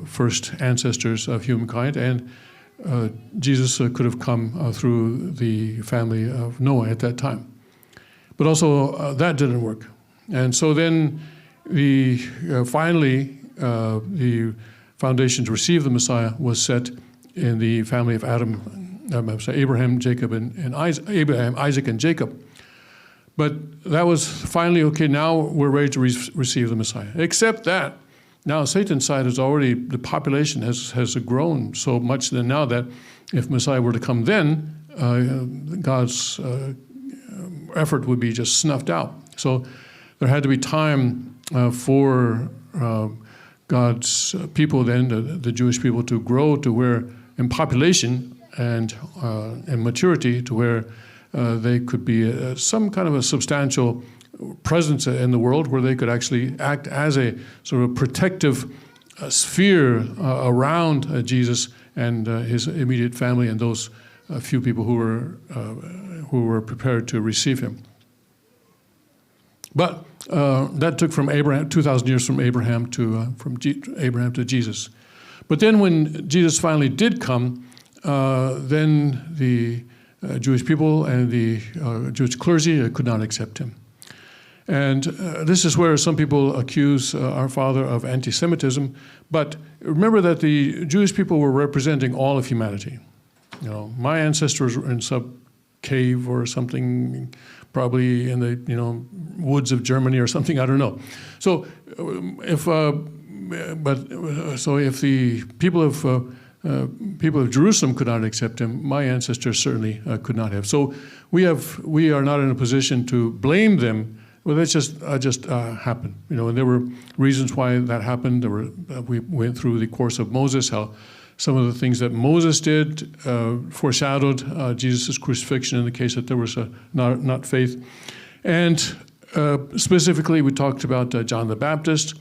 first ancestors of humankind, and Jesus could have come through the family of Noah at that time. But also that didn't work. And so then finally the foundation to receive the Messiah was set in the family of Abraham, Jacob, and Isaac, and Jacob. But that was finally, okay, now we're ready to receive the Messiah. Except that now Satan's side is already, the population has grown so much then now that if Messiah were to come then, God's effort would be just snuffed out. So there had to be time for God's people then, the Jewish people, to grow to where, in population and maturity, to where they could be some kind of a substantial presence in the world, where they could actually act as a sort of protective sphere around Jesus and his immediate family and those few people who were prepared to receive him. But that took from Abraham 2,000 years from Abraham to Jesus. But then when Jesus finally did come, then the Jewish people and the Jewish clergy could not accept him. And this is where some people accuse our Father of anti-Semitism. But remember that the Jewish people were representing all of humanity. You know, my ancestors were in some cave or something, probably in the woods of Germany or something. I don't know. So if the people of Jerusalem could not accept him, my ancestors certainly could not have. So we are not in a position to blame them. Well, that's just happened, and there were reasons why that happened. We went through the course of Moses, how some of the things that Moses did foreshadowed Jesus' crucifixion in the case that there was not faith. And specifically, we talked about John the Baptist,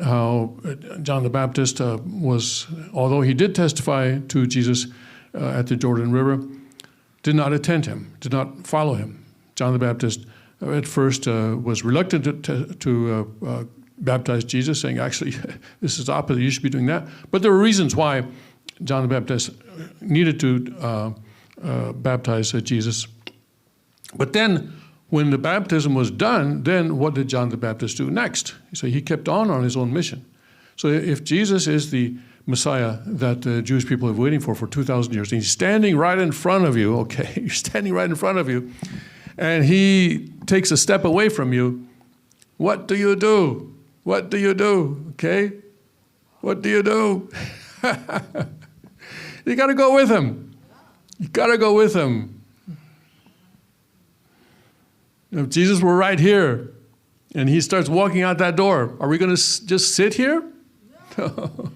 how John the Baptist was, although he did testify to Jesus at the Jordan River, did not attend him, did not follow him. John the Baptist at first was reluctant to baptize Jesus, saying, actually, this is opposite, you should be doing that. But there were reasons why John the Baptist needed to baptize Jesus. But then, when the baptism was done, then what did John the Baptist do next? So he kept on his own mission. So if Jesus is the Messiah that the Jewish people have been waiting for 2,000 years, and he's standing right in front of you, okay, he's standing right in front of you, and he takes a step away from you, what do you do? What do you do, okay? What do you do? You got to go with him. You got to go with him. If Jesus were right here and he starts walking out that door, are we going to just sit here? No.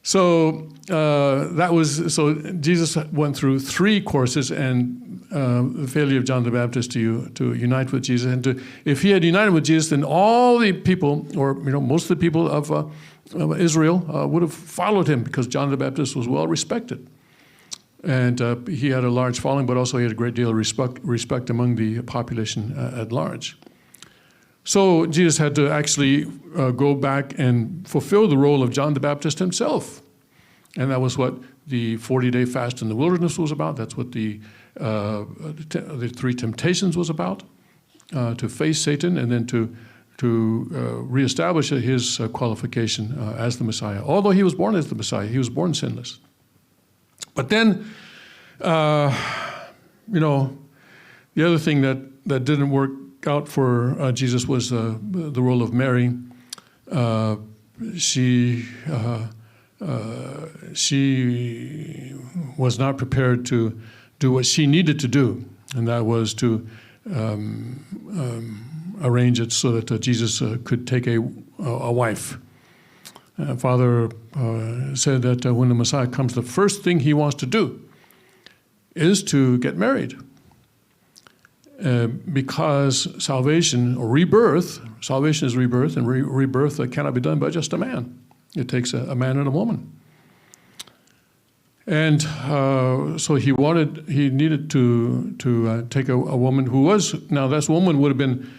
So so Jesus went through 3 courses, and the failure of John the Baptist to unite with Jesus, and if he had united with Jesus, then all the people, or most of the people of Israel would have followed him, because John the Baptist was well respected. And he had a large following, but also he had a great deal of respect among the population at large. So Jesus had to actually go back and fulfill the role of John the Baptist himself. And that was what the 40-day fast in the wilderness was about. That's what the 3 temptations was about, to face Satan and then to reestablish his qualification as the Messiah. Although he was born as the Messiah, he was born sinless. But then, the other thing that didn't work out for Jesus was the role of Mary. She was not prepared to do what she needed to do, and that was to arrange it so that Jesus could take a wife. Father said that when the Messiah comes, the first thing he wants to do is to get married. Because salvation, or rebirth, salvation is rebirth, and rebirth cannot be done by just a man. It takes a man and a woman. And so he needed to take a woman who was, now this woman would have been,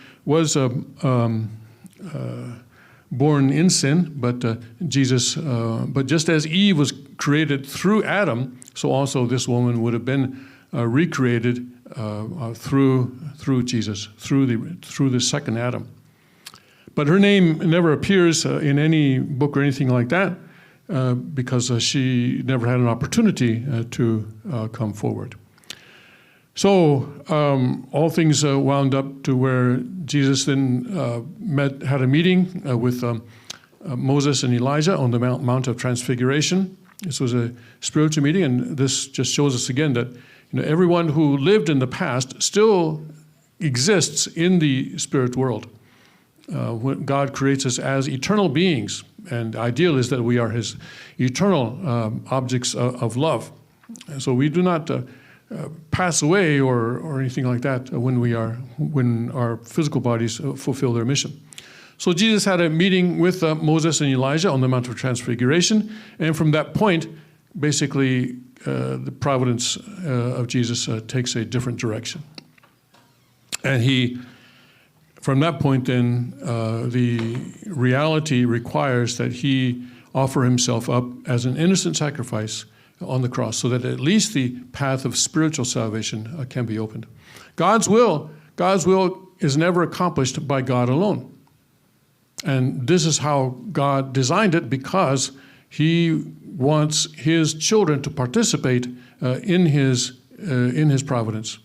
born in sin, but but just as Eve was created through Adam, so also this woman would have been recreated through Jesus, through the second Adam. But her name never appears in any book or anything like that because she never had an opportunity to come forward. So all things wound up to where Jesus then had a meeting with Moses and Elijah on the Mount of Transfiguration. This was a spiritual meeting, and this just shows us again that everyone who lived in the past still exists in the spirit world. When God creates us as eternal beings, and the ideal is that we are His eternal objects of love. And so we do not pass away or anything like that when our physical bodies fulfill their mission. So Jesus had a meeting with Moses and Elijah on the Mount of Transfiguration, and from that point, basically, the providence of Jesus takes a different direction. And from that point then, the reality requires that he offer himself up as an innocent sacrifice on the cross so that at least the path of spiritual salvation can be opened. God's will is never accomplished by God alone. And this is how God designed it, because he wants his children to participate in his providence.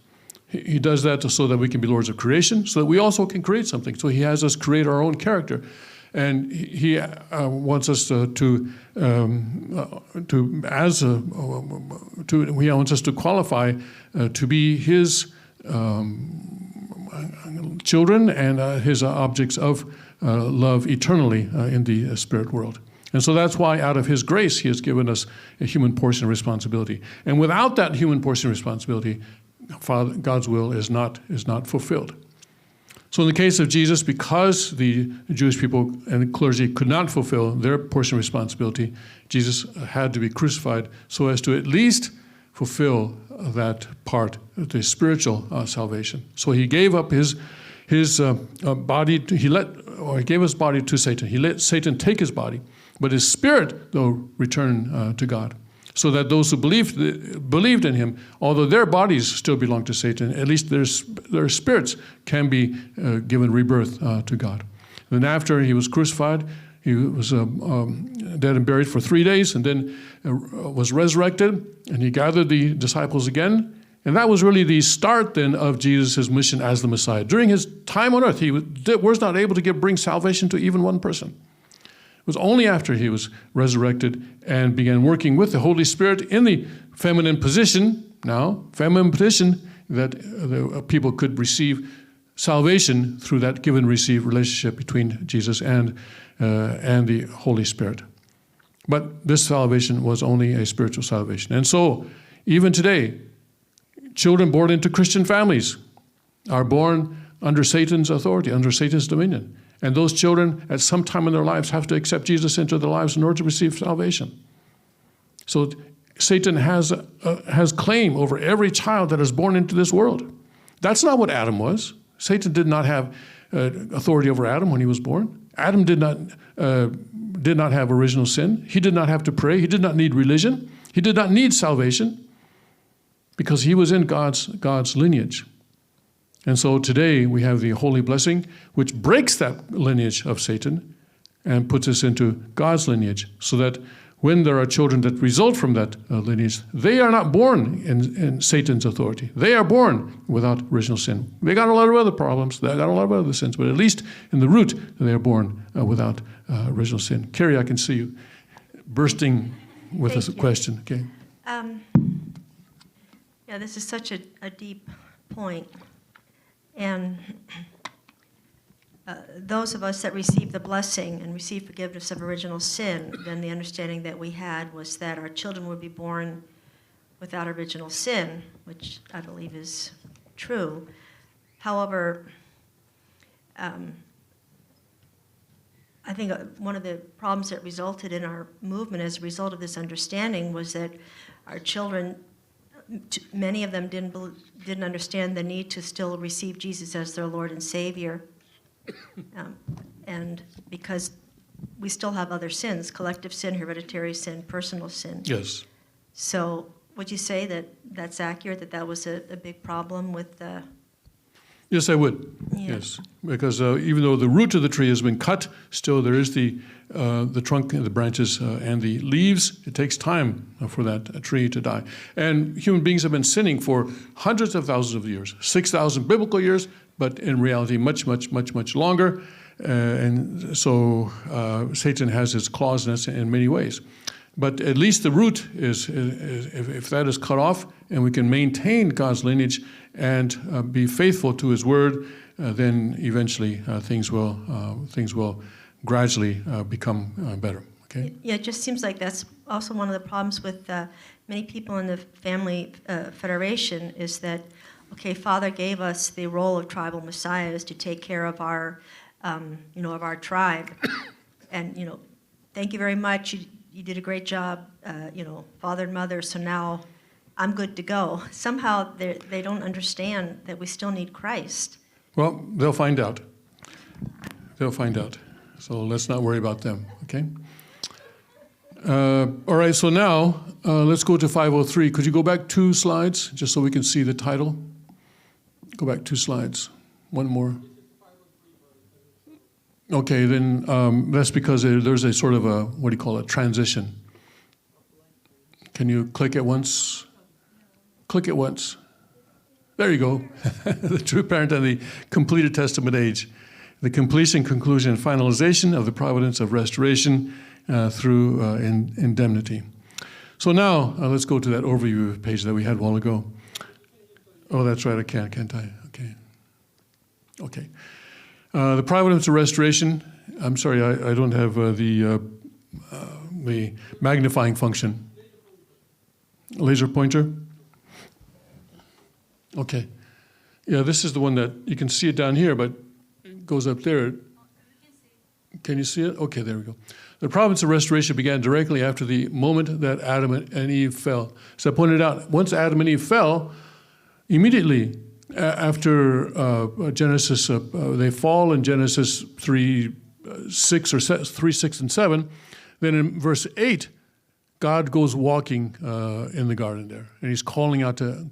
He does that so that we can be lords of creation, so that we also can create something. So he has us create our own character. And he wants us to qualify to be his children and his objects of love eternally in the spirit world. And so that's why out of his grace he has given us a human portion of responsibility. And without that human portion of responsibility, God's will is not fulfilled. So in the case of Jesus, because the Jewish people and the clergy could not fulfill their portion of responsibility, Jesus had to be crucified so as to at least fulfill that part of the spiritual salvation. So he gave up his body. He gave his body to Satan. He let Satan take his body, but his spirit, though, returned to God. So that those who believed in him, although their bodies still belong to Satan, at least their spirits can be given rebirth to God. Then after he was crucified, he was dead and buried for 3 days, and then was resurrected, and he gathered the disciples again. And that was really the start then of Jesus' mission as the Messiah. During his time on earth, he was not able to bring salvation to even one person. It was only after he was resurrected and began working with the Holy Spirit in the feminine position, that the people could receive salvation through that give and receive relationship between Jesus and the Holy Spirit. But this salvation was only a spiritual salvation. And so, even today, children born into Christian families are born under Satan's authority, under Satan's dominion. And those children, at some time in their lives, have to accept Jesus into their lives in order to receive salvation. So Satan has claim over every child that is born into this world. That's not what Adam was. Satan did not have authority over Adam when he was born. Adam did not have original sin. He did not have to pray. He did not need religion. He did not need salvation because he was in God's lineage. And so today we have the holy blessing, which breaks that lineage of Satan and puts us into God's lineage, so that when there are children that result from that lineage, they are not born in Satan's authority. They are born without original sin. They got a lot of other problems. They got a lot of other sins, but at least in the root, they are born without original sin. Carrie, I can see you bursting with a question. Okay. Yeah, this is such a deep point. And those of us that received the blessing and received forgiveness of original sin, then the understanding that we had was that our children would be born without original sin, which I believe is true. However, I think one of the problems that resulted in our movement as a result of this understanding was that our children, many of them didn't understand the need to still receive Jesus as their Lord and Savior. And because we still have other sins: collective sin, hereditary sin, personal sin. Yes. So would you say that that's accurate, that was a big problem with the... Yes, I would. Yeah. Yes, because even though the root of the tree has been cut, still there is the trunk, the branches, and the leaves. It takes time for that tree to die. And human beings have been sinning for hundreds of thousands of years, 6,000 biblical years, but in reality much, much, much, much longer. And so Satan has his claws in us in many ways. But at least the root is if that is cut off and we can maintain God's lineage and be faithful to His word, then eventually things will gradually become better. Okay. Yeah, it just seems like that's also one of the problems with many people in the family federation is that, okay, Father gave us the role of tribal messiahs to take care of our, of our tribe, and thank you very much. You did a great job, father and mother, so now I'm good to go. Somehow they don't understand that we still need Christ. Well, they'll find out. They'll find out. So let's not worry about them, okay? All right, so now let's go to 503. Could you go back 2 slides, just so we can see the title? Go back 2 slides. One more. Okay, then that's because there's a sort of a, transition. Can you click it once? Click it once. There you go. The true parent and the completed testament age. The completion, conclusion, and finalization of the providence of restoration through indemnity. So now, let's go to that overview page that we had a while ago. Oh, that's right, I can't I? Okay. Okay. The providence of restoration, I'm sorry, I don't have the magnifying function. Laser pointer? Okay. Yeah, this is the one that, you can see it down here, but it goes up there. Can you see it? Okay, there we go. The providence of restoration began directly after the moment that Adam and Eve fell. As I pointed out, once Adam and Eve fell, immediately after Genesis, they fall in Genesis 3, 6, and 7. Then in verse 8, God goes walking in the garden there, and He's calling out to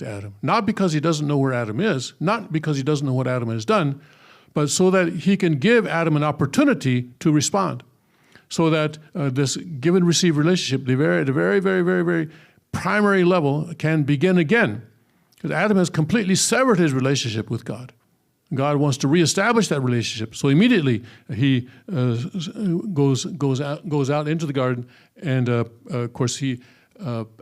Adam. Not because He doesn't know where Adam is, not because He doesn't know what Adam has done, but so that He can give Adam an opportunity to respond, so that this give and receive relationship, the very primary level, can begin again. Because Adam has completely severed his relationship with God. God wants to reestablish that relationship. So immediately he goes out into the garden, and of course he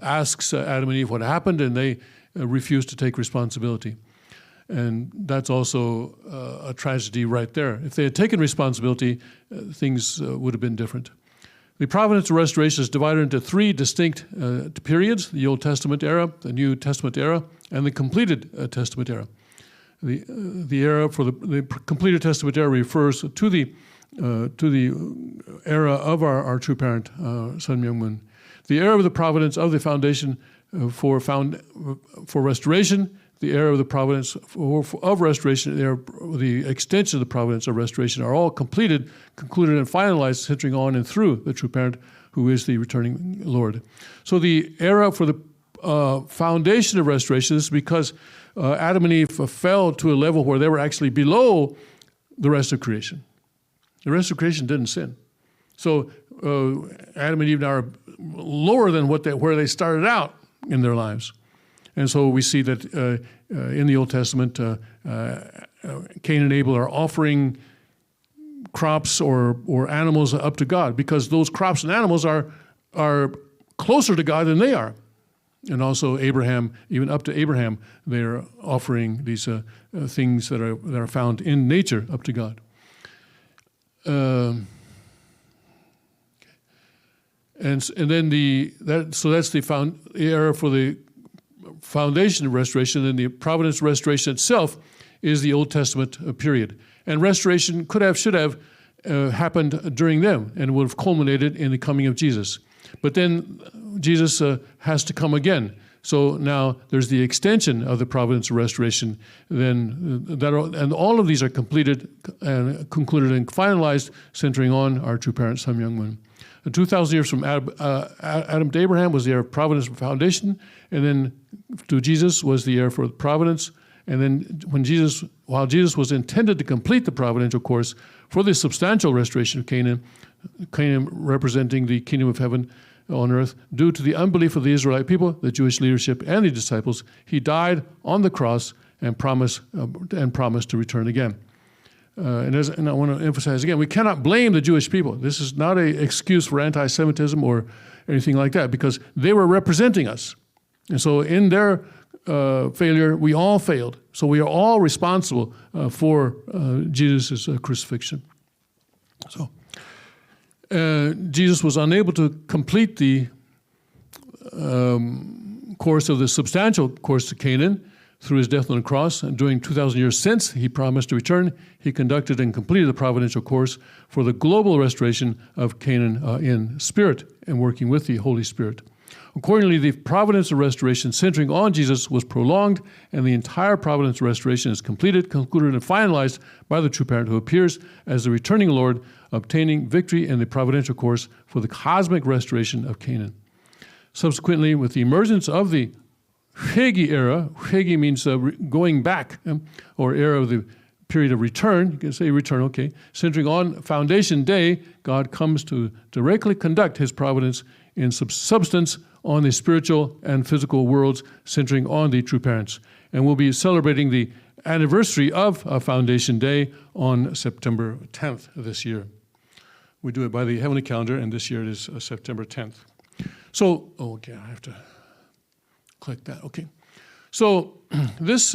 asks Adam and Eve what happened, and they refuse to take responsibility. And that's also a tragedy right there. If they had taken responsibility, things would have been different. The providence of restoration is divided into 3 distinct periods: the Old Testament era, the New Testament era, and the completed Testament era. The era for the completed Testament era refers to the era of our true parent, Sun Myung Moon. The era of the providence of the foundation for restoration, the era of the providence of restoration, the extension of the providence of restoration are all concluded, and finalized, centering on and through the true parent, who is the returning Lord. So the era for the foundation of restoration is because Adam and Eve fell to a level where they were actually below the rest of creation. The rest of creation didn't sin. So Adam and Eve now are lower than where they started out in their lives. And so we see that in the Old Testament, Cain and Abel are offering crops or animals up to God, because those crops and animals are closer to God than they are. And also Abraham, even up to Abraham, they are offering these things that are found in nature up to God. And then that's the era for the foundation of restoration, and the providence of restoration itself is the Old Testament period. And restoration should have happened during them, and would have culminated in the coming of Jesus. But then Jesus has to come again So now there's the extension of the providence of restoration. And all of these are completed and concluded and finalized, centering on our true parent, Sam Young-mun. 2,000 years from Adam to Abraham was the era of providence and foundation, and then to Jesus was the era for providence. And then while Jesus was intended to complete the providential course for the substantial restoration of Canaan representing the kingdom of heaven on earth, due to the unbelief of the Israelite people, the Jewish leadership, and the disciples, he died on the cross and promised to return again. And I want to emphasize again, we cannot blame the Jewish people. This is not an excuse for anti-Semitism or anything like that, because they were representing us. And so in their failure, we all failed. So we are all responsible for Jesus' crucifixion. So Jesus was unable to complete the course of the substantial course to Canaan through his death on the cross. And during 2,000 years since he promised to return, he conducted and completed the providential course for the global restoration of Canaan in spirit and working with the Holy Spirit. Accordingly, the providence of restoration centering on Jesus was prolonged, and the entire providence of restoration is completed, concluded, and finalized by the true parent who appears as the returning Lord, obtaining victory in the providential course for the cosmic restoration of Canaan. Subsequently, with the emergence of the Hegi era, Hegi means going back, or era of the period of return, you can say return, okay, centering on Foundation Day, God comes to directly conduct his providence in substance on the spiritual and physical worlds, centering on the true parents. And we'll be celebrating the anniversary of Foundation Day on September 10th of this year. We do it by the heavenly calendar, and this year it is September 10th. So, okay, I have to click that, okay. So this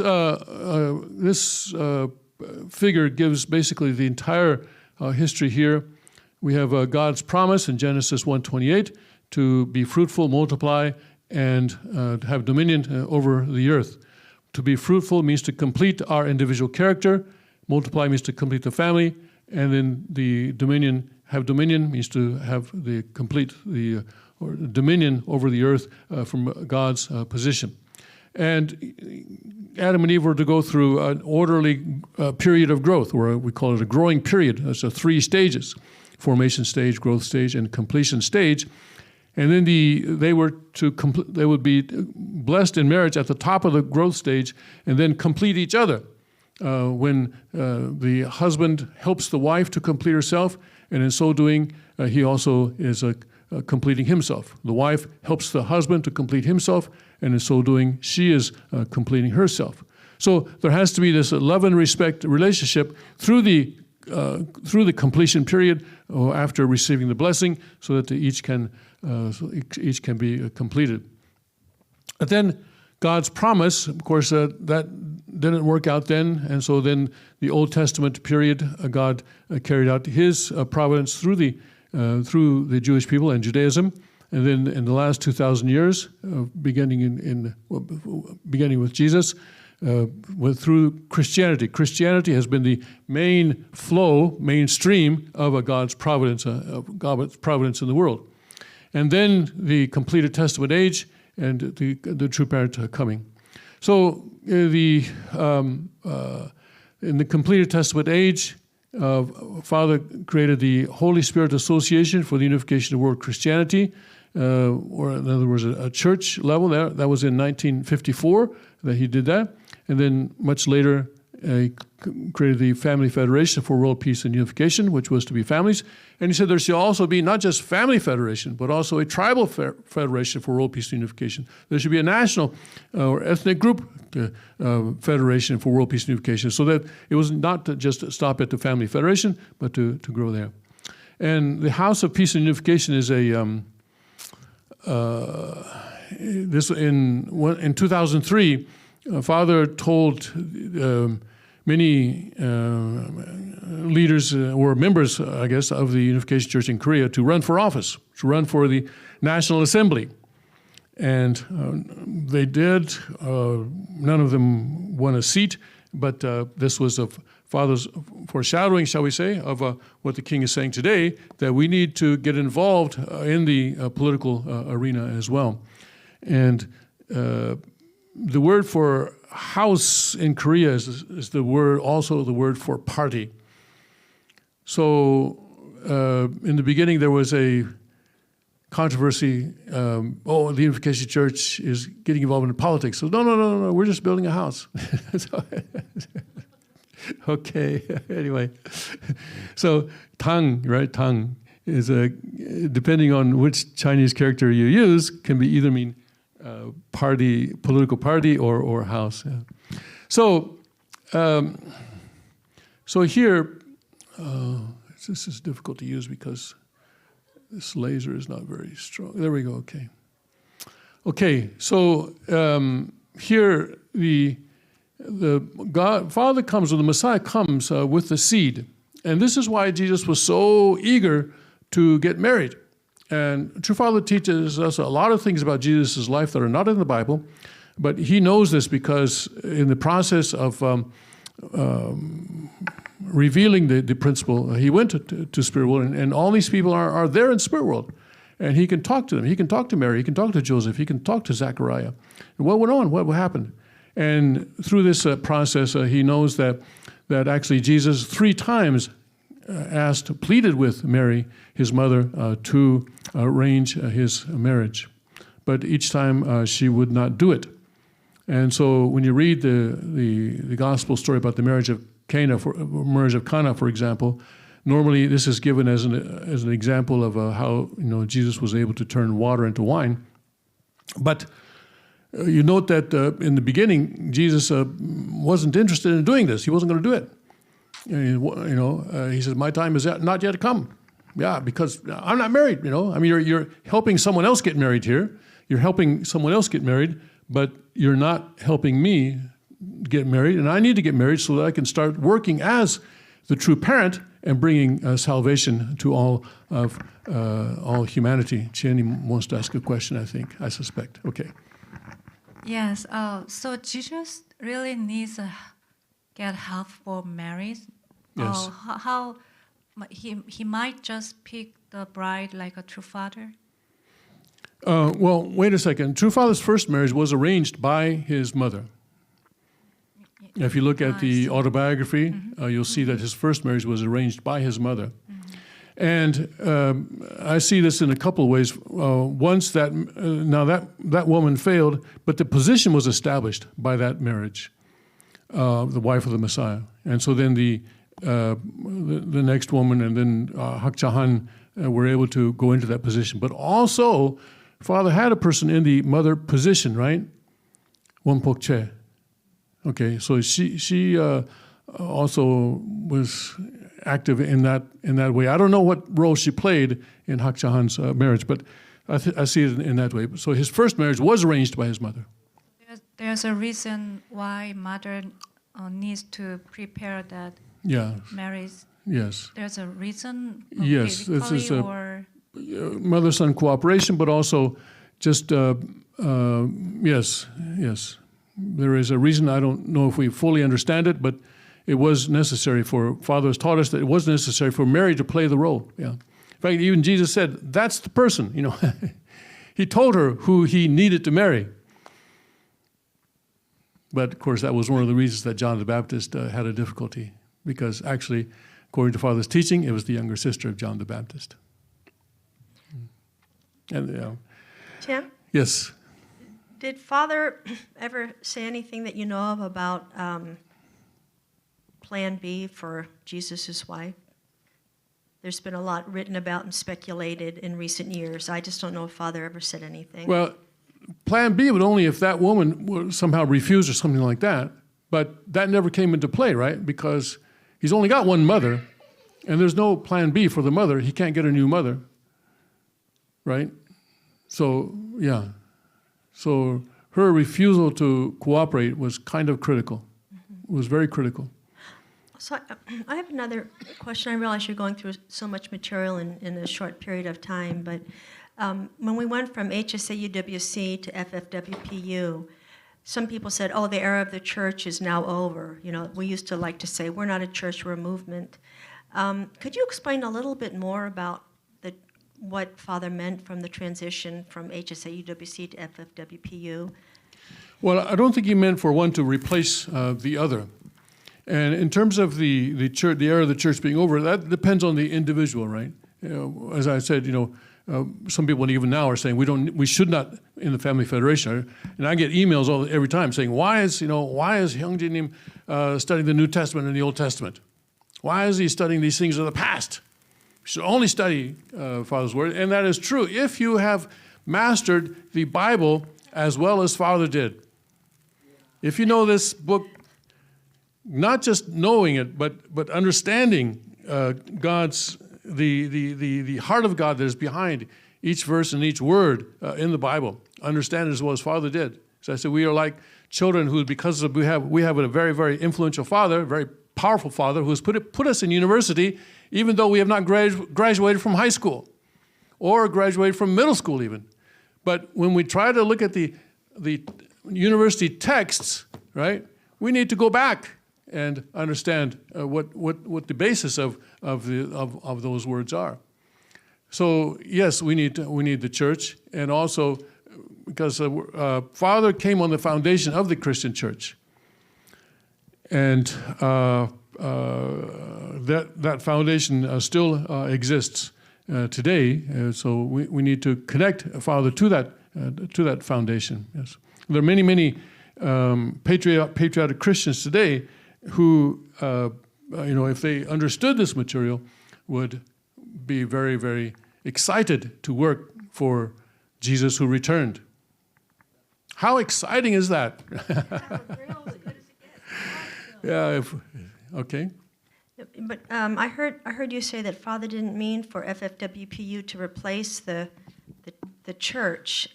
figure gives basically the entire history here. We have God's promise in Genesis 1:28 to be fruitful, multiply, and to have dominion over the earth. To be fruitful means to complete our individual character. Multiply means to complete the family. And then the have dominion means to have the complete or dominion over the earth from God's position. And Adam and Eve were to go through an orderly period of growth, or we call it a growing period. That's 3 stages: formation stage, growth stage, and completion stage. And then they would be blessed in marriage at the top of the growth stage, and then complete each other. When the husband helps the wife to complete herself, and in so doing, he also is completing himself. The wife helps the husband to complete himself, and in so doing, she is completing herself. So there has to be this love and respect relationship through the completion period, or after receiving the blessing, so that each can be completed. But then God's promise, of course, that didn't work out then, and so then the Old Testament period, God carried out his providence through the Jewish people and Judaism, and then in the last 2,000 years, beginning with Jesus, through Christianity. Christianity has been the mainstream of God's providence in the world. And then the completed Testament age and the true parent coming. So in the completed Testament age, Father created the Holy Spirit Association for the Unification of World Christianity, or in other words, a church level. That was in 1954 that he did that. And then much later, he created the Family Federation for World Peace and Unification, which was to be families. And he said there should also be not just family federation, but also a tribal federation for world peace and unification. There should be a national or ethnic group federation for world peace and unification, so that it was not to just stop at the family federation, but to grow there. And the House of Peace and Unification is in 2003, Father told many leaders or members, I guess, of the Unification Church in Korea to run for office, to run for the National Assembly. And they did. None of them won a seat, but this was a Father's foreshadowing, shall we say, of what the King is saying today, that we need to get involved in the political arena as well. And the word for house in Korea is the word, also the word for party. So in the beginning there was a controversy. The Unification Church is getting involved in politics. So no, we're just building a house. Okay, anyway. So tang, right? Tang is depending on which Chinese character you use, can be either mean party, political party, or house. Yeah. So here, this is difficult to use because this laser is not very strong. There we go. Okay. Okay. So here the Father comes, or the Messiah comes with the seed, and this is why Jesus was so eager to get married. And True Father teaches us a lot of things about Jesus' life that are not in the Bible, but he knows this because in the process of revealing the principle, he went to spirit world, and all these people are there in spirit world, and he can talk to them. He can talk to Mary. He can talk to Joseph. He can talk to Zechariah. And what went on? What happened? And through this process, he knows that actually Jesus 3 times pleaded with Mary, his mother, to arrange his marriage. But each time she would not do it. And so when you read the gospel story about the marriage of Cana, for example, normally this is given as an example of how Jesus was able to turn water into wine. But you note that in the beginning, Jesus wasn't interested in doing this. He wasn't going to do it. He says, "My time is not yet come." Yeah, because I'm not married. I mean, you're helping someone else get married here. You're helping someone else get married, but you're not helping me get married. And I need to get married so that I can start working as the true parent and bringing salvation to all humanity. Jenny wants to ask a question. I suspect. Okay. Yes. So Jesus really needs to get help for marriage. Yes. How he might just pick the bride like a true father. Well, wait a second. True Father's first marriage was arranged by his mother. If you look at the autobiography, you'll see that his first marriage was arranged by his mother. And I see this in a couple of ways. Once that woman failed, but the position was established by that marriage, the wife of the Messiah. And so then the next woman and then Hakchahan were able to go into that position. But also, Father had a person in the mother position, right? Wonpokche. Okay, so she also was active in that way. I don't know what role she played in Hakchahan's marriage, but I see it in that way. So his first marriage was arranged by his mother. There's a reason why mother needs to prepare that marriage. Yes. There's a reason. Yes, this is a mother-son cooperation, but also just yes. There is a reason. I don't know if we fully understand it, but it was necessary for Father has taught us that it was necessary for Mary to play the role. Yeah. In fact, even Jesus said, "That's the person." He told her who he needed to marry. But of course, that was one of the reasons that John the Baptist had a difficulty, because actually, according to Father's teaching, it was the younger sister of John the Baptist. And Tim? Yes. Did Father ever say anything that you know of about Plan B for Jesus' wife? There's been a lot written about and speculated in recent years. I just don't know if Father ever said anything. Well, Plan B would only if that woman would somehow refused or something like that. But that never came into play, right? Because he's only got one mother, and there's no Plan B for the mother. He can't get a new mother, right? So, yeah. So her refusal to cooperate was kind of critical. It was very critical. So I have another question. I realize you're going through so much material in a short period of time, but when we went from HSAUWC to FFWPU, some people said, "Oh, the era of the church is now over." We used to like to say, "We're not a church, we're a movement." Could you explain a little bit more about what Father meant from the transition from HSAUWC to FFWPU, Well, I don't think he meant for one to replace the other. And in terms of the church, the era of the church being over, that depends on the individual, right? As I said, some people even now are saying we should not in the Family Federation. And I get emails every time saying, why is Hyung Jin-nim studying the New Testament and the Old Testament? Why is he studying these things of the past? You should only study Father's Word. And that is true if you have mastered the Bible as well as Father did. If you know this book, not just knowing it, but understanding God's the heart of God that is behind each verse and each word in the Bible. Understand it as well as Father did. So I said we are like children who, because of, we have a very, very influential father, very powerful father who has put us in university, even though we have not graduated from high school or graduated from middle school even. But when we try to look at the university texts, right, we need to go back and understand what the basis of those words are. So yes, we need the church, and also because Father came on the foundation of the Christian church, and that foundation still exists today. So we need to connect Father to that foundation. Yes, there are many patriotic Christians today who, if they understood this material, would be very, very excited to work for Jesus who returned. How exciting is that? Yeah. Okay. But I heard you say that Father didn't mean for FFWPU to replace the church.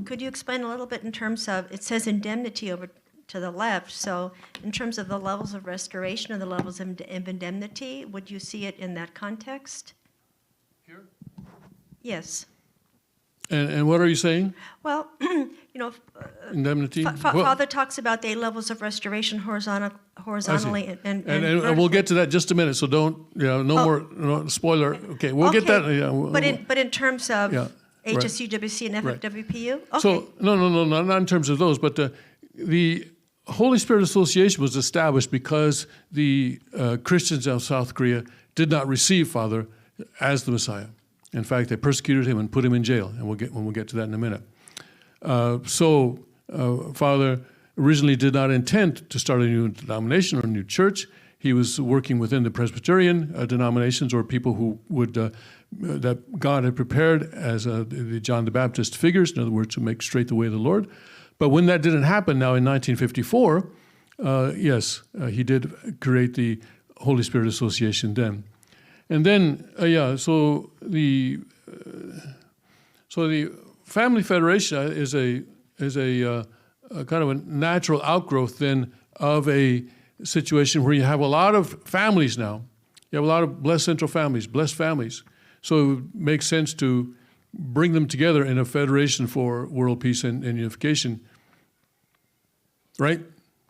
Could you explain a little bit in terms of, it says indemnity over to the left, so in terms of the levels of restoration or the levels of indemnity, would you see it in that context? Here? Yes. And what are you saying? Well, indemnity. Father talks about the levels of restoration horizontally and we'll get to that in just a minute. So don't more spoiler. Okay, we'll get that. Yeah, but in terms of HSUWC and FFWPU. Okay. So no, not in terms of those, but the Holy Spirit Association was established because the Christians of South Korea did not receive Father as the Messiah. In fact, they persecuted him and put him in jail, and we'll get to that in a minute. So Father originally did not intend to start a new denomination or a new church. He was working within the Presbyterian denominations, or people who would that God had prepared as the John the Baptist figures, in other words, to make straight the way of the Lord. But when that didn't happen now in 1954, he did create the Holy Spirit Association then. And then, so the Family Federation is a kind of a natural outgrowth then of a situation where you have a lot of families now. You have a lot of blessed central families, blessed families. So it would make sense to bring them together in a federation for world peace and unification. Right?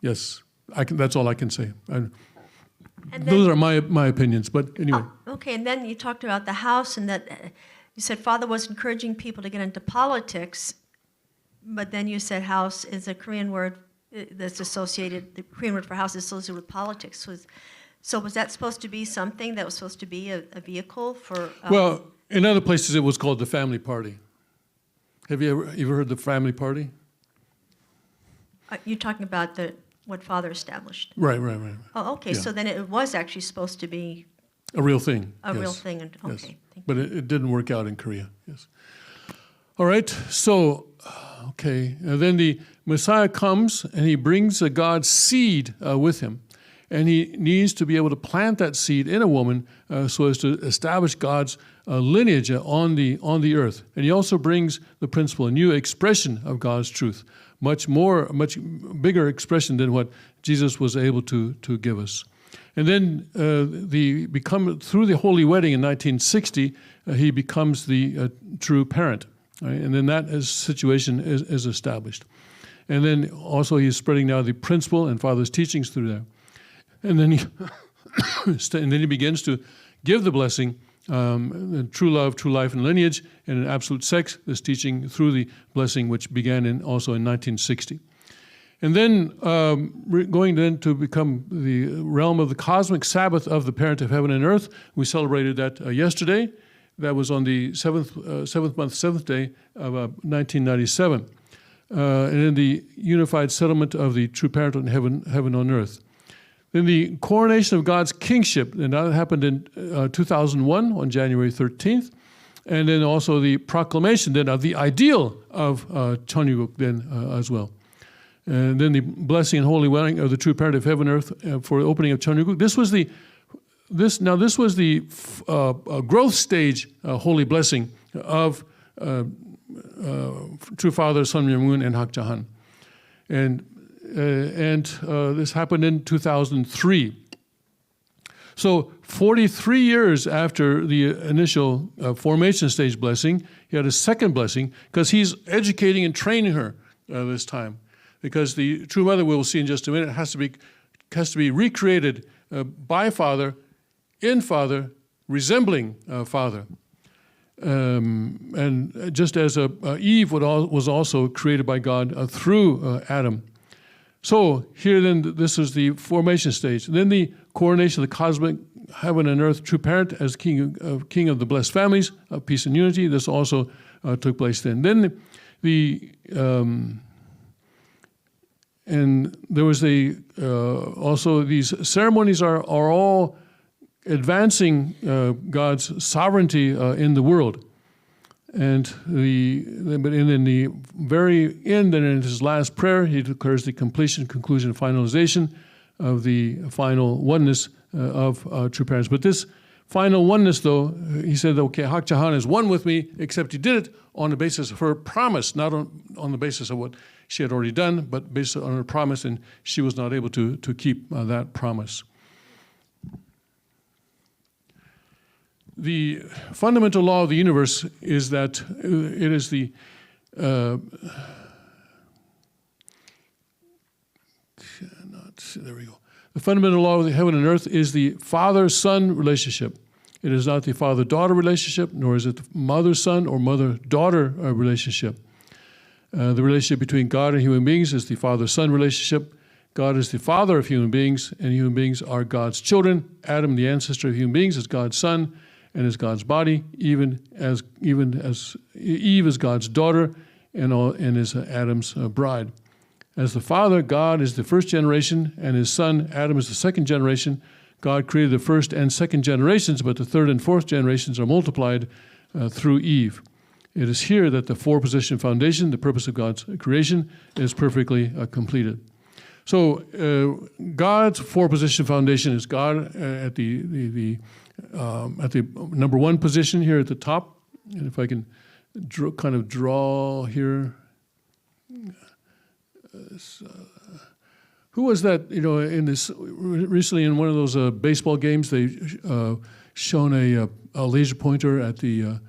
Yes. That's all I can say. Those are my opinions, but anyway. Okay, and then you talked about the house, and that you said Father was encouraging people to get into politics, but then you said house is a Korean word that's associated, the Korean word for house is associated with politics. So was that supposed to be something that was supposed to be a vehicle for... Well, in other places it was called the family party. Have you ever heard the family party? You're talking about what Father established. Right. Oh, okay. Yeah. So then it was actually supposed to be a real thing. Real thing. And, okay. Yes. But it didn't work out in Korea. Yes. All right. So, okay. And then the Messiah comes and he brings God's seed with him, and he needs to be able to plant that seed in a woman so as to establish God's lineage on the earth. And he also brings the principle, a new expression of God's truth. Much bigger expression than what Jesus was able to give us. And then through the Holy Wedding in 1960, he becomes the true parent. Right? And then that situation is established. And then also he's spreading now the principle and Father's teachings through there. And then he begins to give the blessing true love, true life, and lineage, and in absolute sex, this teaching through the blessing, which began also in 1960. And then going then to become the realm of the cosmic Sabbath of the parent of heaven and earth. We celebrated that yesterday. That was on the seventh month, seventh day of 1997. And in the unified settlement of the true parent in heaven on earth. Then the coronation of God's kingship, and that happened in 2001 on January 13th. And then also the proclamation then of the ideal of Cheongguk then as well. And then the blessing and holy wedding of the true parent of heaven and earth for the opening of Cheongguk. This was the growth stage holy blessing of True Father Sun Myung Moon and Hak Ja-han. And this happened in 2003. So 43 years after the initial formation stage blessing, he had a second blessing because he's educating and training her this time. Because the true mother, we'll see in just a minute, has to be recreated by Father, in Father, resembling Father. And just as Eve was also created by God through Adam. So here then, this is the formation stage. And then the coronation of the cosmic heaven and earth true parent as king of the blessed families of peace and unity. This also took place then. Then and there was also these ceremonies are all advancing God's sovereignty in the world. And but in the very end, and in his last prayer, he declares the completion, conclusion, and finalization of the final oneness of true parents. But this final oneness, though, he said, okay, Hak Ja-han is one with me, except he did it on the basis of her promise, not on the basis of what she had already done, but based on her promise, and she was not able to keep that promise. The fundamental law of the universe is that it is the there we go. The fundamental law of the heaven and earth is the father-son relationship. It is not the father-daughter relationship, nor is it the mother-son or mother-daughter relationship. The relationship between God and human beings is the father-son relationship. God is the father of human beings, and human beings are God's children. Adam, the ancestor of human beings, is God's son and is God's body, even as Eve is God's daughter and is Adam's bride. As the Father, God is the first generation, and his son, Adam, is the second generation. God created the first and second generations, but the third and fourth generations are multiplied through Eve. It is here that the four-position foundation, the purpose of God's creation, is perfectly completed. So God's four-position foundation is God at the number one position here at the top. And if I can draw here. Who was that, in this, recently in one of those baseball games, they shown a laser pointer at the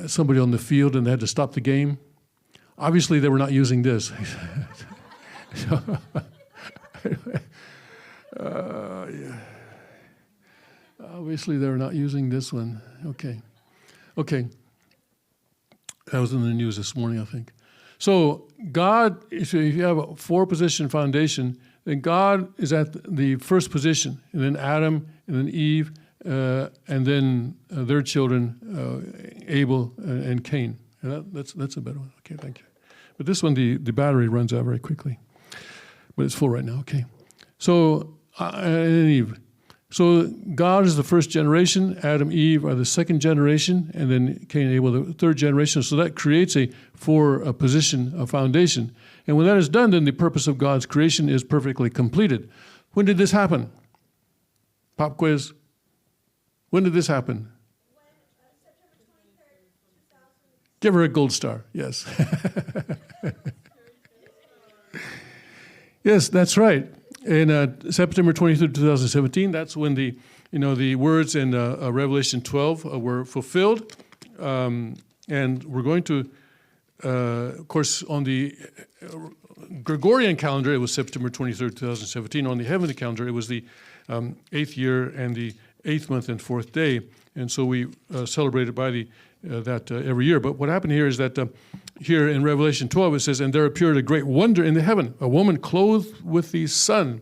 somebody on the field, and they had to stop the game. Obviously, they were not using this. Yeah. Obviously, they were not using this one. Okay. That was in the news this morning, I think. So God, if you have a four-position foundation, then God is at the first position, and then Adam, and then Eve, and then their children, Abel and Cain. And that's a better one. Okay, thank you. But this one, the battery runs out very quickly. But it's full right now, okay. So, and Eve. So God is the first generation, Adam, Eve are the second generation, and then Cain and Abel the third generation. So that creates a four-position foundation. And when that is done, then the purpose of God's creation is perfectly completed. When did this happen? Pop quiz. When did this happen? September 23rd, 2000. Give her a gold star, yes. Yes, that's right. In September 23rd, 2017, that's when the words in Revelation 12 were fulfilled. And we're going to, of course, on the Gregorian calendar, it was September 23rd, 2017. On the heavenly calendar, it was the 8th year and the 8th month and 4th day. And so we celebrate it by that every year. But what happened here is that here in Revelation 12 it says, "And there appeared a great wonder in the heaven, a woman clothed with the sun,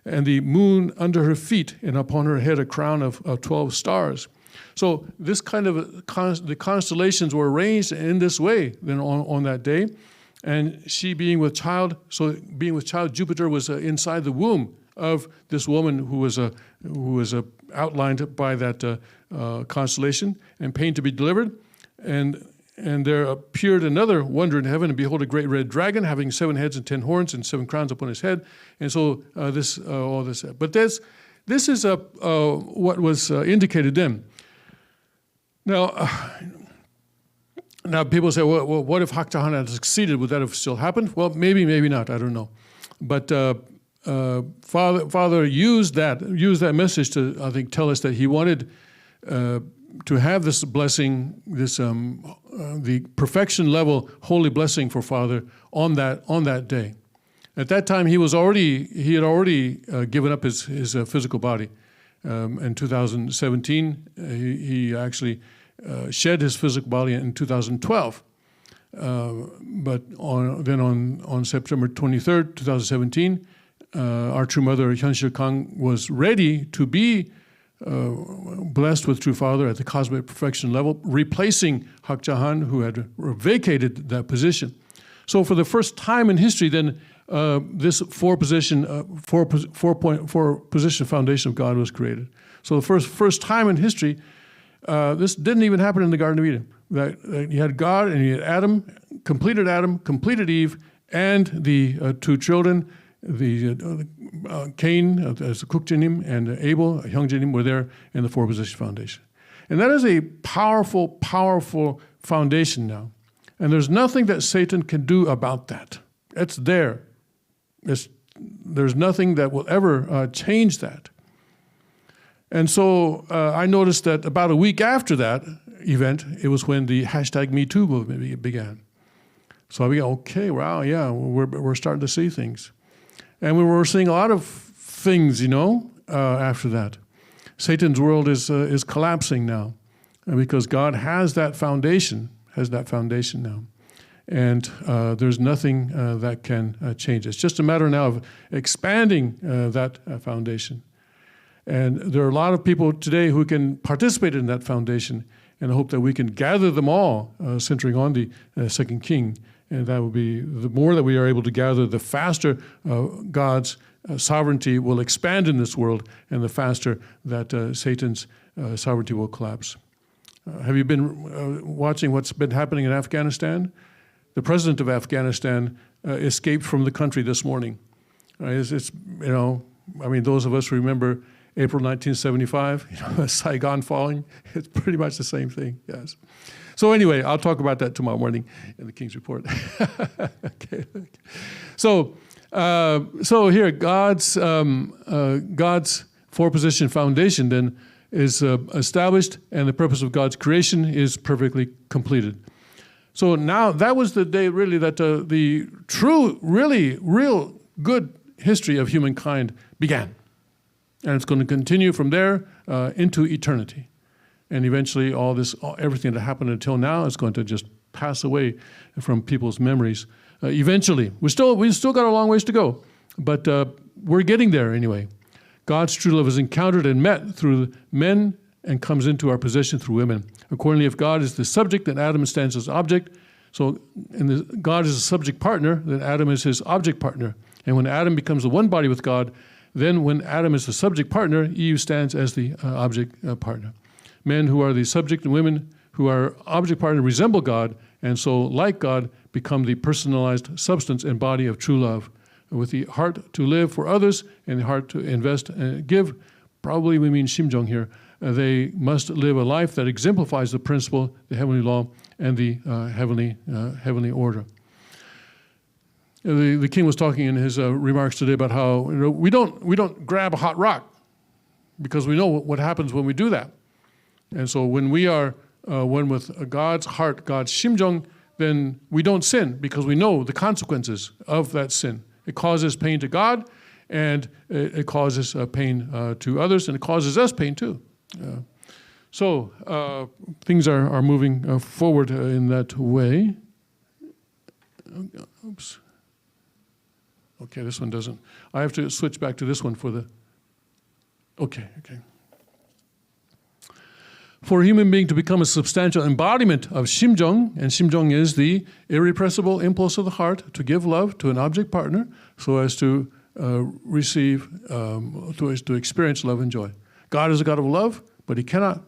and the moon under her feet, and upon her head a crown of 12 stars." So this kind of the constellations were arranged in this way then on that day. And she being with child, Jupiter was inside the womb of this woman who was outlined by that constellation, and pain to be delivered. And there appeared another wonder in heaven, and behold, a great red dragon, having 7 heads and 10 horns and 7 crowns upon his head. And so all this. But this is what was indicated then. Now people say, well, what if Hakchahan had succeeded? Would that have still happened? Well, maybe not. I don't know. But Father used that message to, I think, tell us that he wanted to have this blessing, this the perfection level holy blessing for Father on that day. At that time, he had already given up his physical body. In 2017, he actually shed his physical body in 2012. But on September 23rd, 2017, our true mother, Hyunshil Kang, was ready to be blessed with True Father at the cosmic perfection level, replacing Hakchahan, who had vacated that position. So for the first time in history, then this four position foundation of God was created. So the first time in history, this didn't even happen in the Garden of Eden. That you had God and you had Adam, completed Eve, and the two children, the Cain as Kukjanim and Abel, Hyungjanim, were there in the four-position foundation. And that is a powerful, powerful foundation now. And there's nothing that Satan can do about that. It's there. There's nothing that will ever change that. And so I noticed that about a week after that event, it was when the #MeToo movement began. So I began, okay, wow, yeah, we're starting to see things. And we were seeing a lot of things, after that. Satan's world is collapsing now because God has that foundation now. And there's nothing that can change it. It's just a matter now of expanding that foundation. And there are a lot of people today who can participate in that foundation, and I hope that we can gather them all, centering on the second king. And that will be, the more that we are able to gather, the faster God's sovereignty will expand in this world, and the faster that Satan's sovereignty will collapse. Have you been watching what's been happening in Afghanistan? The president of Afghanistan escaped from the country this morning. Those of us who remember April 1975, Saigon falling, it's pretty much the same thing, yes. So anyway, I'll talk about that tomorrow morning in the King's Report. Okay. So here, God's four-position foundation then is established, and the purpose of God's creation is perfectly completed. So now that was the day really that the true, really, real good history of humankind began. And it's going to continue from there into eternity. And eventually everything that happened until now is going to just pass away from people's memories. Eventually. We still got a long ways to go, but we're getting there anyway. God's true love is encountered and met through men and comes into our possession through women. Accordingly, if God is the subject, then Adam stands as object. So God is a subject partner, then Adam is his object partner. And when Adam becomes the one body with God, then when Adam is the subject partner, Eve stands as the object partner. Men who are the subject and women who are object partner resemble God, and so, like God, become the personalized substance and body of true love. With the heart to live for others and the heart to invest and give, probably we mean Shimjong here, they must live a life that exemplifies the principle, the heavenly law, and the heavenly order. The king was talking in his remarks today about how we don't grab a hot rock because we know what happens when we do that. And so when we are one with God's heart, God's Shimjong, then we don't sin because we know the consequences of that sin. It causes pain to God, and it causes pain to others, and it causes us pain too. So things are moving forward in that way. Oops. Okay, this one doesn't. I have to switch back to this one for the. Okay. For a human being to become a substantial embodiment of 심정, and 심정 is the irrepressible impulse of the heart to give love to an object partner so as to receive, to experience love and joy. God is a God of love, but he cannot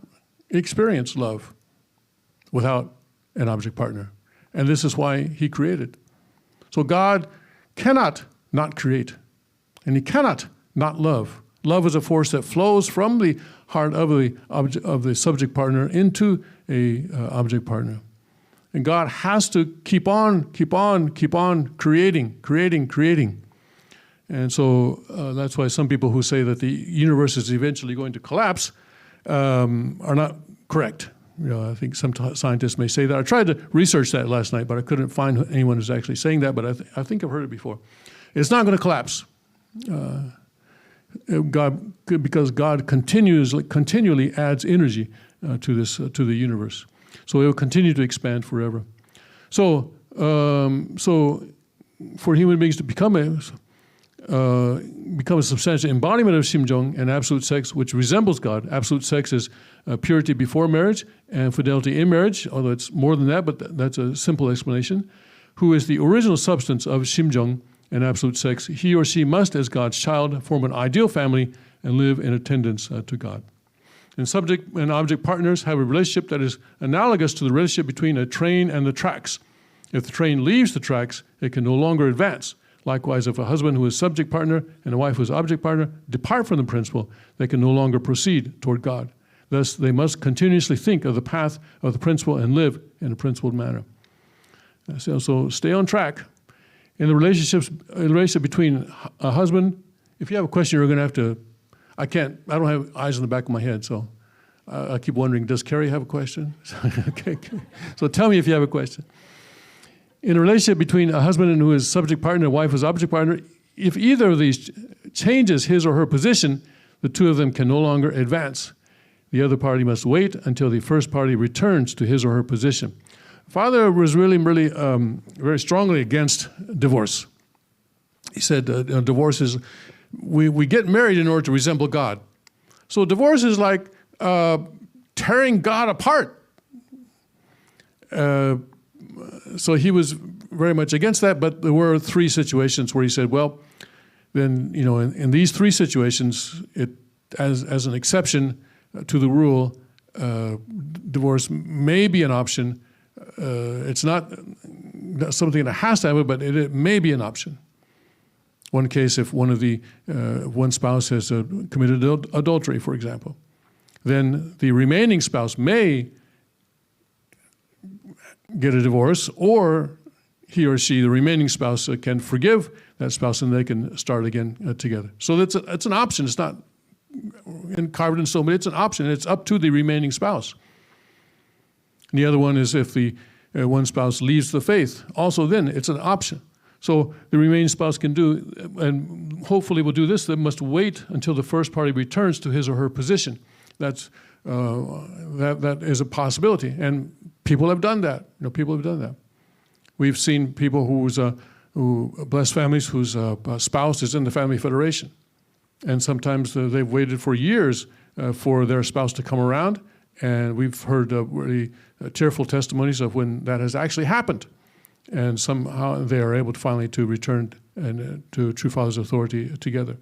experience love without an object partner. And this is why he created. So God cannot not create, and he cannot not love. Love is a force that flows from the heart of the subject partner into a object partner. And God has to keep on creating. And so that's why some people who say that the universe is eventually going to collapse are not correct. I think some scientists may say that. I tried to research that last night, but I couldn't find anyone who's actually saying that, but I think I've heard it before. It's not going to collapse. Because God continually adds energy to the universe, so it will continue to expand forever. So for human beings to become a substantial embodiment of 심정 and absolute sex, which resembles God. Absolute sex is purity before marriage and fidelity in marriage, although it's more than that, but that's a simple explanation. Who is the original substance of 심정 and absolute sex, he or she must, as God's child, form an ideal family and live in attendance to God. And subject and object partners have a relationship that is analogous to the relationship between a train and the tracks. If the train leaves the tracks, it can no longer advance. Likewise, if a husband who is subject partner and a wife who is object partner depart from the principle, they can no longer proceed toward God. Thus, they must continuously think of the path of the principle and live in a principled manner. So stay on track. In the relationship between a husband, if you have a question, you're going to have to, I don't have eyes in the back of my head, so I keep wondering, does Carrie have a question? Okay. So tell me if you have a question. In a relationship between a husband and who is subject partner and a wife who is object partner, if either of these changes his or her position, the two of them can no longer advance. The other party must wait until the first party returns to his or her position. Father was really very strongly against divorce. He said divorce is, we get married in order to resemble God. So divorce is like tearing God apart. So he was very much against that, but there were three situations where he said, well, then, in these three situations, as an exception to the rule, divorce may be an option. It's not something that has to happen, but it may be an option. One case, if one spouse has committed adultery, for example, then the remaining spouse may get a divorce, or he or she, the remaining spouse, can forgive that spouse and they can start again together. So it's an option. It's not carved in stone, but it's an option. It's up to the remaining spouse. And the other one is if the one spouse leaves the faith. Also then, it's an option. So the remaining spouse can do, and hopefully will do this, they must wait until the first party returns to his or her position. That is a possibility. And people have done that. People have done that. We've seen people who bless families whose spouse is in the family federation. And sometimes they've waited for years for their spouse to come around. And we've heard really tearful testimonies of when that has actually happened. And somehow they are able to finally to return to True Father's authority together.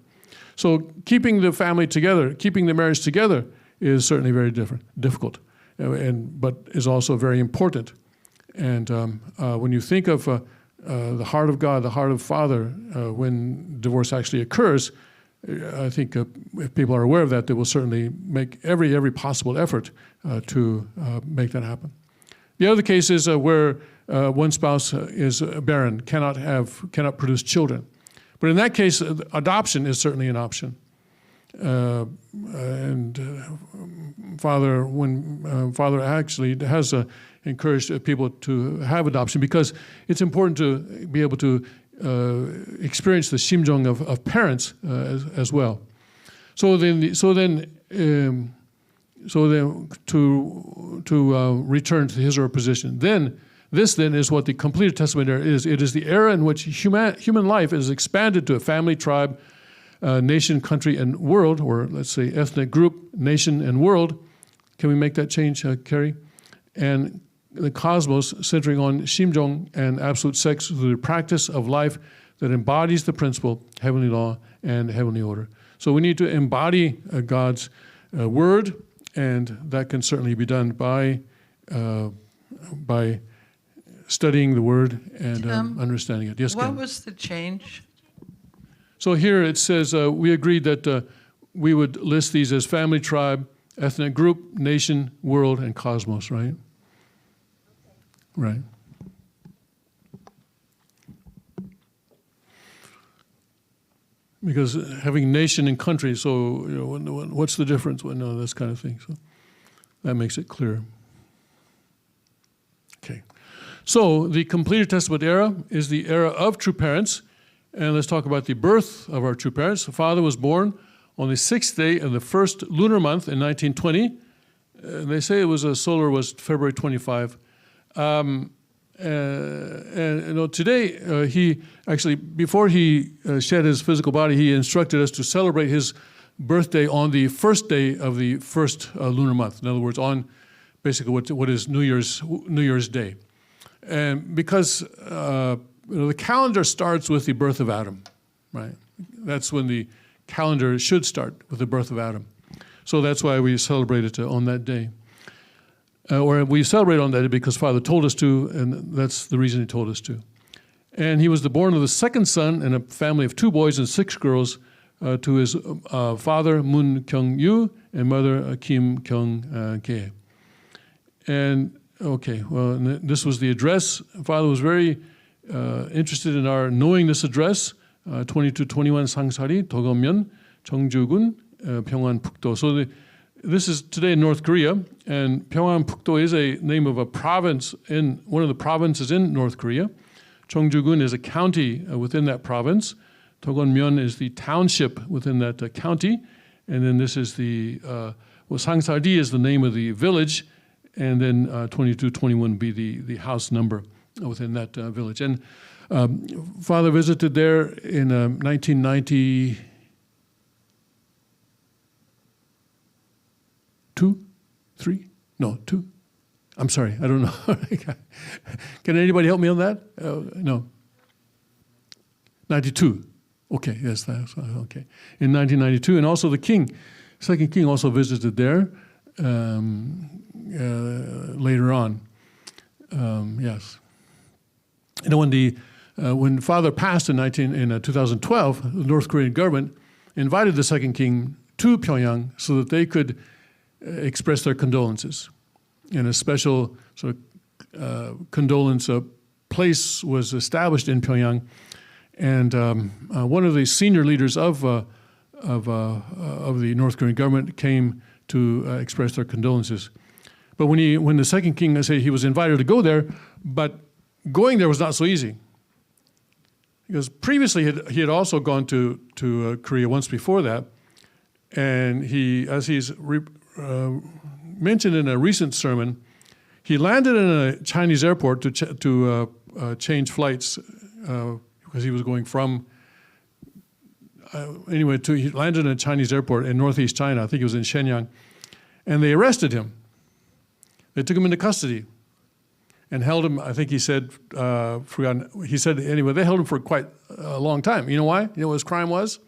So keeping the family together, keeping the marriage together is certainly very difficult, but is also very important. And when you think of the heart of God, the heart of Father, when divorce actually occurs, I think if people are aware of that, they will certainly make every possible effort to make that happen. The other case is where one spouse is barren, cannot produce children. But in that case, adoption is certainly an option. Father actually has encouraged people to have adoption because it's important to be able to experience the 심정 of parents as well. So then to return to his or her position. This is what the completed testament era is. It is the era in which human life is expanded to a family, tribe, nation, country, and world, or let's say ethnic group, nation, and world. Can we make that change, Carrie? And the cosmos centering on 심정 and absolute sex through the practice of life that embodies the principle, heavenly law, and heavenly order. So we need to embody God's word, and that can certainly be done by studying the word and understanding it. Yes, What Ken? was the change? So here it says we agreed that we would list these as family, tribe, ethnic group, nation, world, and cosmos, right? Right. Because having nation and country, so what's the difference? Well, no, this kind of thing. So that makes it clear. Okay. So the completed testament era is the era of true parents. And let's talk about the birth of our true parents. The father was born on the 6th day of the first lunar month in 1920. And they say it was February 25. And today, he actually, before he shed his physical body, he instructed us to celebrate his birthday on the first day of the first lunar month. In other words, on basically what is New Year's Day. And because the calendar starts with the birth of Adam, right? That's when the calendar should start, with the birth of Adam. So that's why we celebrate it on that day. Or we celebrate on that day because Father told us to, and that's the reason he told us to. And he was the born of the second son in a family of 2 boys and 6 girls to his father, Moon Kyung-yu, and mother, Kim Kyung-gae. And, okay, well, this was the address. Father was very interested in our knowing this address, 2221 상사리, 도검면, 정주군, 평안북도. So this is today in North Korea, and 평안북도 is a name of a province in one of the provinces in North Korea. Cheongju-gun is a county within that province. 도검면 is the township within that county, and then this is the 상사리 is the name of the village, and then 2221 would be the house number within that village. And Father visited there in 1990. 2. I'm sorry, I don't know. Can anybody help me on that? No. 92. Okay, yes, that's okay. In 1992, and also the second king also visited there later on. Yes. When Father passed in 2012, the North Korean government invited the second king to Pyongyang so that they could express their condolences. And a special sort of condolence place was established in Pyongyang. And one of the senior leaders of the North Korean government came to express their condolences. But when the second king, I say he was invited to go there, but going there was not so easy. Because previously he had also gone to Korea once before that, and as he's mentioned in a recent sermon, he landed in a Chinese airport to change flights because he was going from he landed in a Chinese airport in northeast China. I think it was in Shenyang, and they arrested him. They took him into custody and held him. I think he said he said anyway. They held him for quite a long time. You know why? You know what his crime was?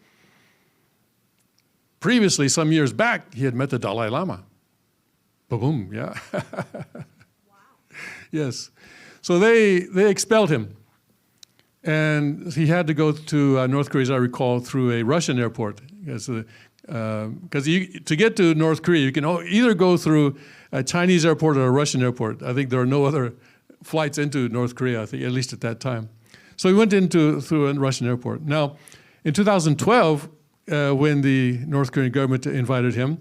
Previously, some years back, he had met the Dalai Lama. Boom, yeah. Wow. Yes. So they expelled him. And he had to go to North Korea, as I recall, through a Russian airport. Because to get to North Korea, you can either go through a Chinese airport or a Russian airport. I think there are no other flights into North Korea, I think, at least at that time. So he went through a Russian airport. Now, in 2012, when the North Korean government invited him,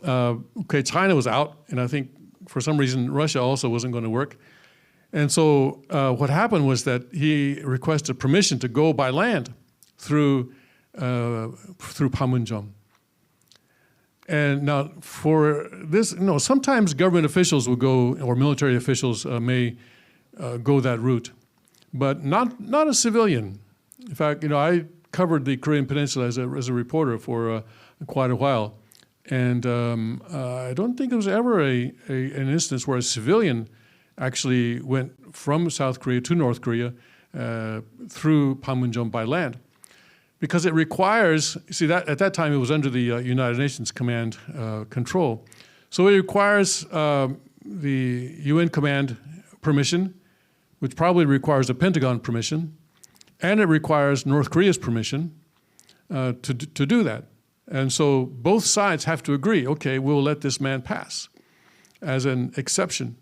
China was out, and I think for some reason Russia also wasn't going to work. And so what happened was that he requested permission to go by land through Panmunjom. And now for this, sometimes government officials will go, or military officials may go that route, but not a civilian. In fact, I covered the Korean Peninsula as a reporter for quite a while, and I don't think there was ever an instance where a civilian actually went from South Korea to North Korea through Panmunjom by land. Because it requires, that at that time it was under the United Nations command control. So it requires the UN command permission, which probably requires the Pentagon permission, and it requires North Korea's permission to do that. And so both sides have to agree, okay, we'll let this man pass as an exception.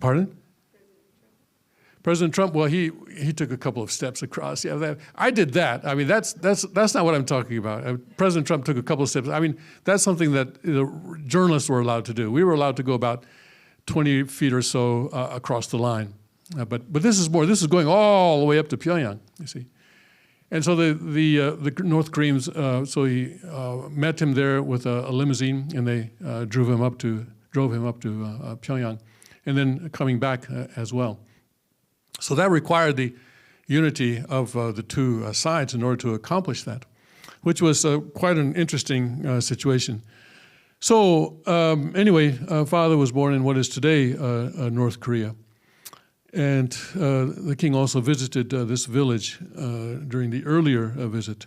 Pardon? President Trump, well, he took a couple of steps across. Yeah, I did that. I mean, that's not what I'm talking about. President Trump took a couple of steps. I mean, that's something that journalists were allowed to do. We were allowed to go about 20 feet or so across the line. But this is more. This is going all the way up to Pyongyang. You see, and so the North Koreans. So he met him there with a limousine, and they drove him up to Pyongyang, and then coming back as well. So that required the unity of the two sides in order to accomplish that, which was quite an interesting situation. So anyway, Father was born in what is today North Korea. And the king also visited this village during the earlier visit.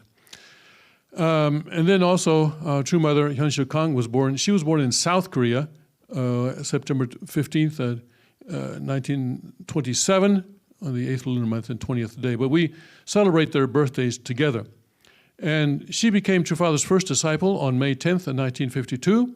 And then also, true mother, Hyun Shuk-kang, was born. She was born in South Korea, September 15th, 1927, on the 8th lunar month and 20th day. But we celebrate their birthdays together. And she became True Father's first disciple on May 10th, 1952.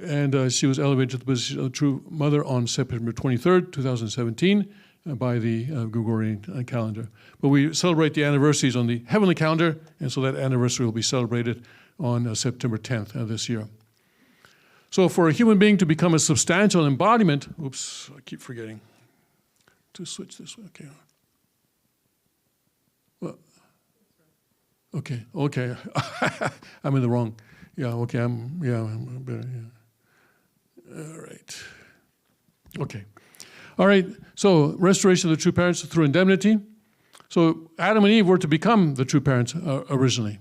And she was elevated to the position of True Mother on September 23rd, 2017, by the Gregorian calendar. But we celebrate the anniversaries on the heavenly calendar, and so that anniversary will be celebrated on September 10th this year. So for a human being to become a substantial embodiment, oops, I keep forgetting to switch this way, okay. Well, okay, I'm in the wrong, okay, I'm better, All right, okay. All right, so restoration of the true parents through indemnity. So Adam and Eve were to become the true parents originally,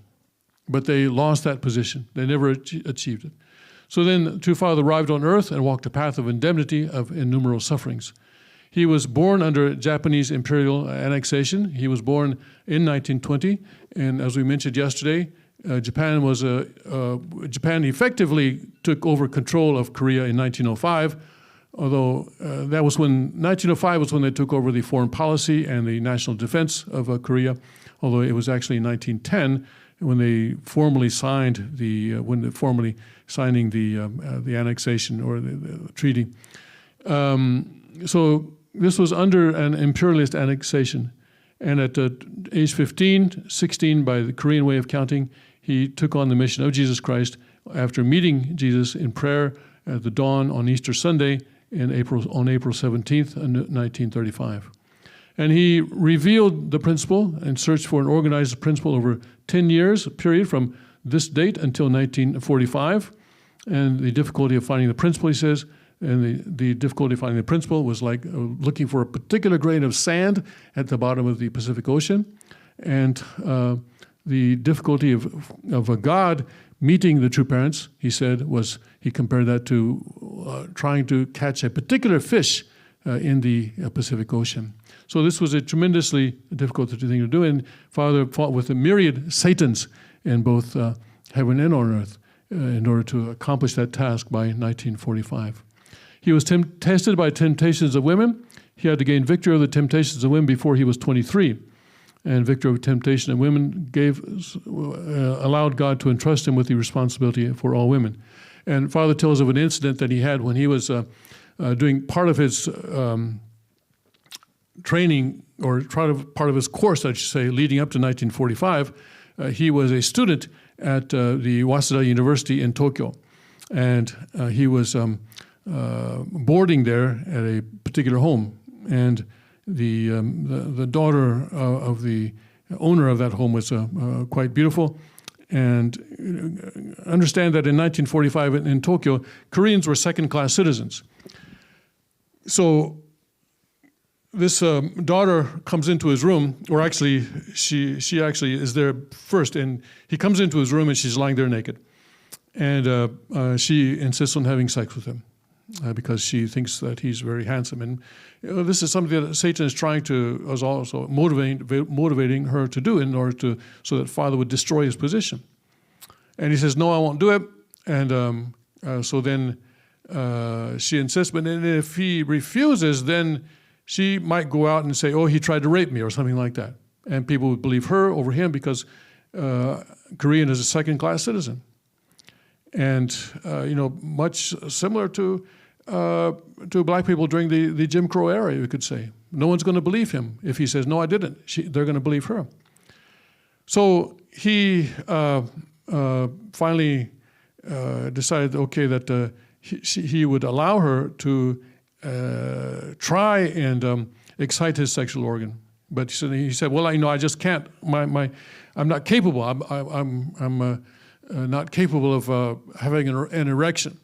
but they lost that position. They never achieved it. So then True Father arrived on earth and walked a path of indemnity of innumerable sufferings. He was born under Japanese imperial annexation. He was born in 1920, and as we mentioned yesterday, Japan effectively took over control of Korea in 1905, although 1905 was when they took over the foreign policy and the national defense of Korea, although it was actually in 1910 when they formally signed the annexation or the treaty. So this was under an imperialist annexation. And at age 16 by the Korean way of counting, he took on the mission of Jesus Christ after meeting Jesus in prayer at the dawn on Easter Sunday on April 17th, 1935. And he revealed the principle and searched for an organized principle over 10 years, a period from this date until 1945. And the difficulty of finding the principle, he says, and the difficulty of finding the principle was like looking for a particular grain of sand at the bottom of the Pacific Ocean. And the difficulty of a God meeting the true parents, he said, he compared that to trying to catch a particular fish in the Pacific Ocean. So this was a tremendously difficult thing to do, and Father fought with a myriad Satans in both heaven and on earth in order to accomplish that task by 1945. He was tested by temptations of women. He had to gain victory over the temptations of women before he was 23. And victory over temptation of women allowed God to entrust him with the responsibility for all women. And Father tells of an incident that he had when he was doing part of his training, or part of his course, I should say, leading up to 1945. He was a student at the Waseda University in Tokyo. And he was boarding there at a particular home, and the daughter of the owner of that home was quite beautiful. And understand that in 1945 in Tokyo, Koreans were second-class citizens. So this daughter comes into his room, or actually, she actually is there first, and he comes into his room and she's lying there naked. And she insists on having sex with him because she thinks that he's very handsome. And this is something that Satan is also motivating her to do in order so that father would destroy his position. And he says, no, I won't do it. And so then she insists, but then if he refuses, then she might go out and say, oh, he tried to rape me or something like that. And people would believe her over him because Korean is a second-class citizen. And, much similar to black people during the Jim Crow era, you could say. No one's going to believe him. If he says, no, I didn't, they're going to believe her. So he finally decided, okay, that he would allow her to try and excite his sexual organ. But he said, well, I just can't. I'm not capable. I'm not capable of having an erection,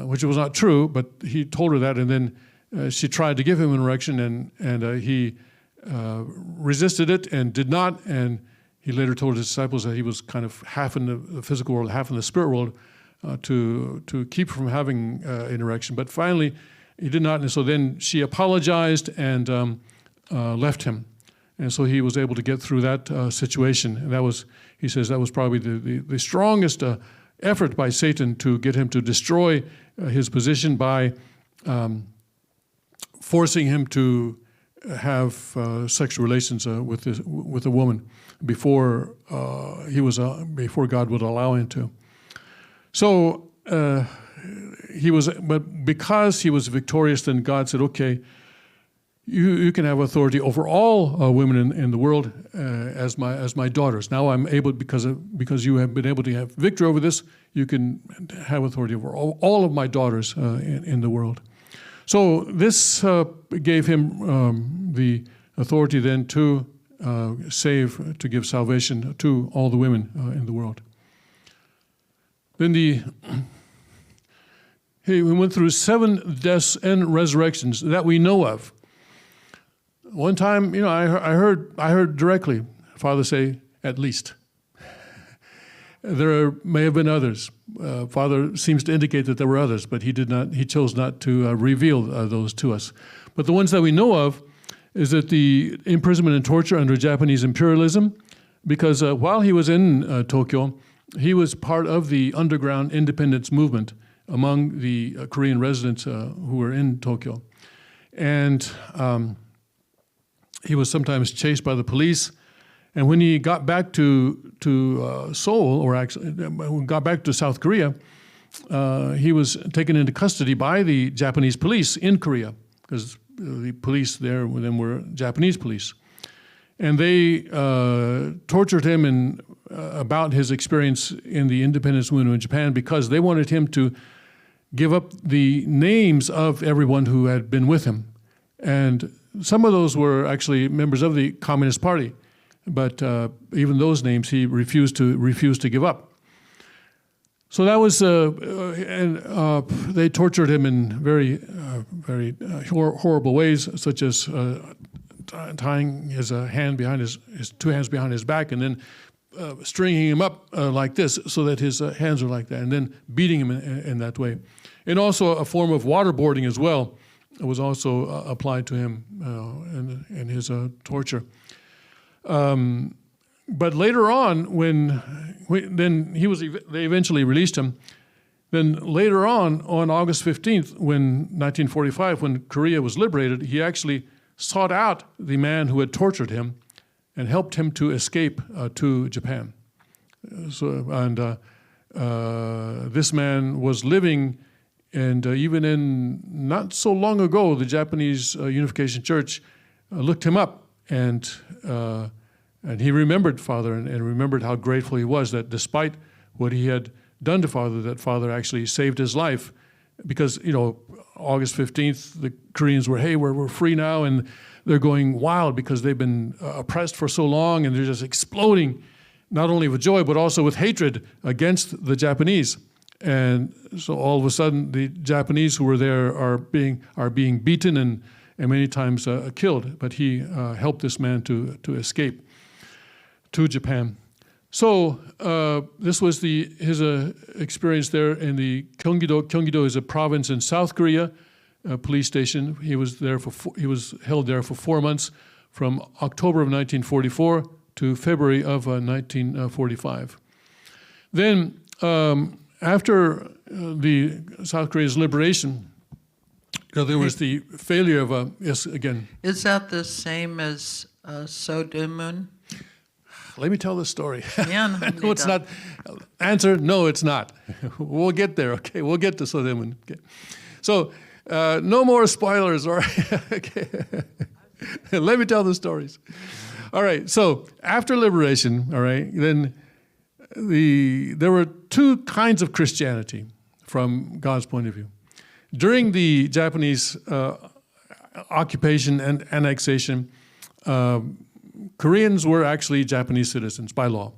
which was not true. But he told her that, and then she tried to give him an erection, and he resisted it and did not. And he later told his disciples that he was kind of half in the physical world, half in the spirit world, to keep from having an erection. But finally, he did not. And so then she apologized and left him. And so he was able to get through that situation. And that was, he says, that was probably the strongest effort by Satan to get him to destroy his position by forcing him to have sexual relations with a woman before before God would allow him to. So but because he was victorious, then God said, okay, you can have authority over all women in the world as my daughters. Now I'm able, because you have been able to have victory over this, you can have authority over all of my daughters in the world. So this gave him the authority then to to give salvation to all the women in the world. Then he went through 7 deaths and resurrections that we know of. One time, I heard directly Father say, at least. There may have been others. Father seems to indicate that there were others, but he chose not to reveal those to us. But the ones that we know of is that the imprisonment and torture under Japanese imperialism, because while he was in Tokyo, he was part of the underground independence movement among the Korean residents who were in Tokyo. And he was sometimes chased by the police. And when he got back to Seoul, or actually got back to South Korea, he was taken into custody by the Japanese police in Korea, because the police there then were Japanese police. And they tortured him about his experience in the independence movement in Japan, because they wanted him to give up the names of everyone who had been with him. And some of those were actually members of the Communist Party, but even those names he refused to give up. So that was, they tortured him in very horrible ways, such as tying his hand behind his 2 hands behind his back, and then stringing him up like this, so that his hands were like that, and then beating him in that way. And also a form of waterboarding as well was also applied to him in his torture. But later on, they eventually released him. Then later on August 15th, 1945, when Korea was liberated, he actually sought out the man who had tortured him and helped him to escape to Japan. This man was living, and even in not so long ago, the Japanese Unification Church looked him up, and he remembered Father and remembered how grateful he was that despite what he had done to Father, that Father actually saved his life because, August 15th, the Koreans were, hey, we're free now, and they're going wild because they've been oppressed for so long, and they're just exploding, not only with joy, but also with hatred against the Japanese. And so all of a sudden, the Japanese who were there are being beaten and many times killed. But he helped this man to escape to Japan. So this was his experience there in the Gyeonggi-do. Gyeonggi-do is a province in South Korea, a police station. He was held there for 4 months, from October of 1944 to February of 1945. Then after the South Korea's liberation, there was the failure of yes, again. Is that the same as Sodemun? Let me tell the story. Yeah, No, it's not. Answer, no, it's not. We'll get there, okay? We'll get to Sodemun. Okay. So, no more spoilers, all right? Okay. Let me tell the stories. All right, so after liberation, all right, then there were two kinds of Christianity from God's point of view. During the Japanese occupation and annexation, Koreans were actually Japanese citizens by law.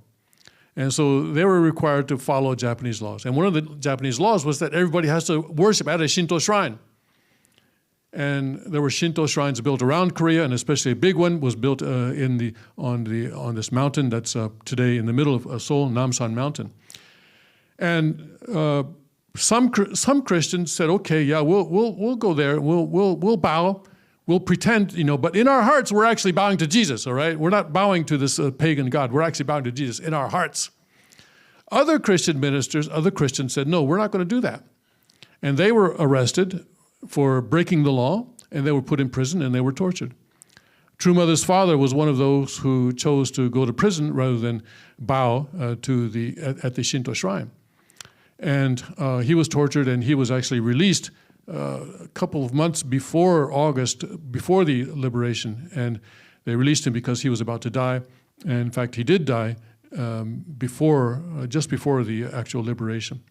And so they were required to follow Japanese laws. And one of the Japanese laws was that everybody has to worship at a Shinto shrine. And there were Shinto shrines built around Korea, and especially a big one was built on this mountain that's today in the middle of Seoul, Namsan Mountain. And some Christians said, okay, yeah, we'll go there, we'll bow. We'll pretend, but in our hearts, we're actually bowing to Jesus, all right? We're not bowing to this pagan god. We're actually bowing to Jesus in our hearts. Other Christian ministers, other Christians said, no, we're not going to do that. And they were arrested for breaking the law, and they were put in prison, and they were tortured. True Mother's father was one of those who chose to go to prison rather than bow at the Shinto shrine. And he was tortured, and he was actually released a couple of months before the liberation, and they released him because he was about to die. And in fact, he did die just before the actual liberation.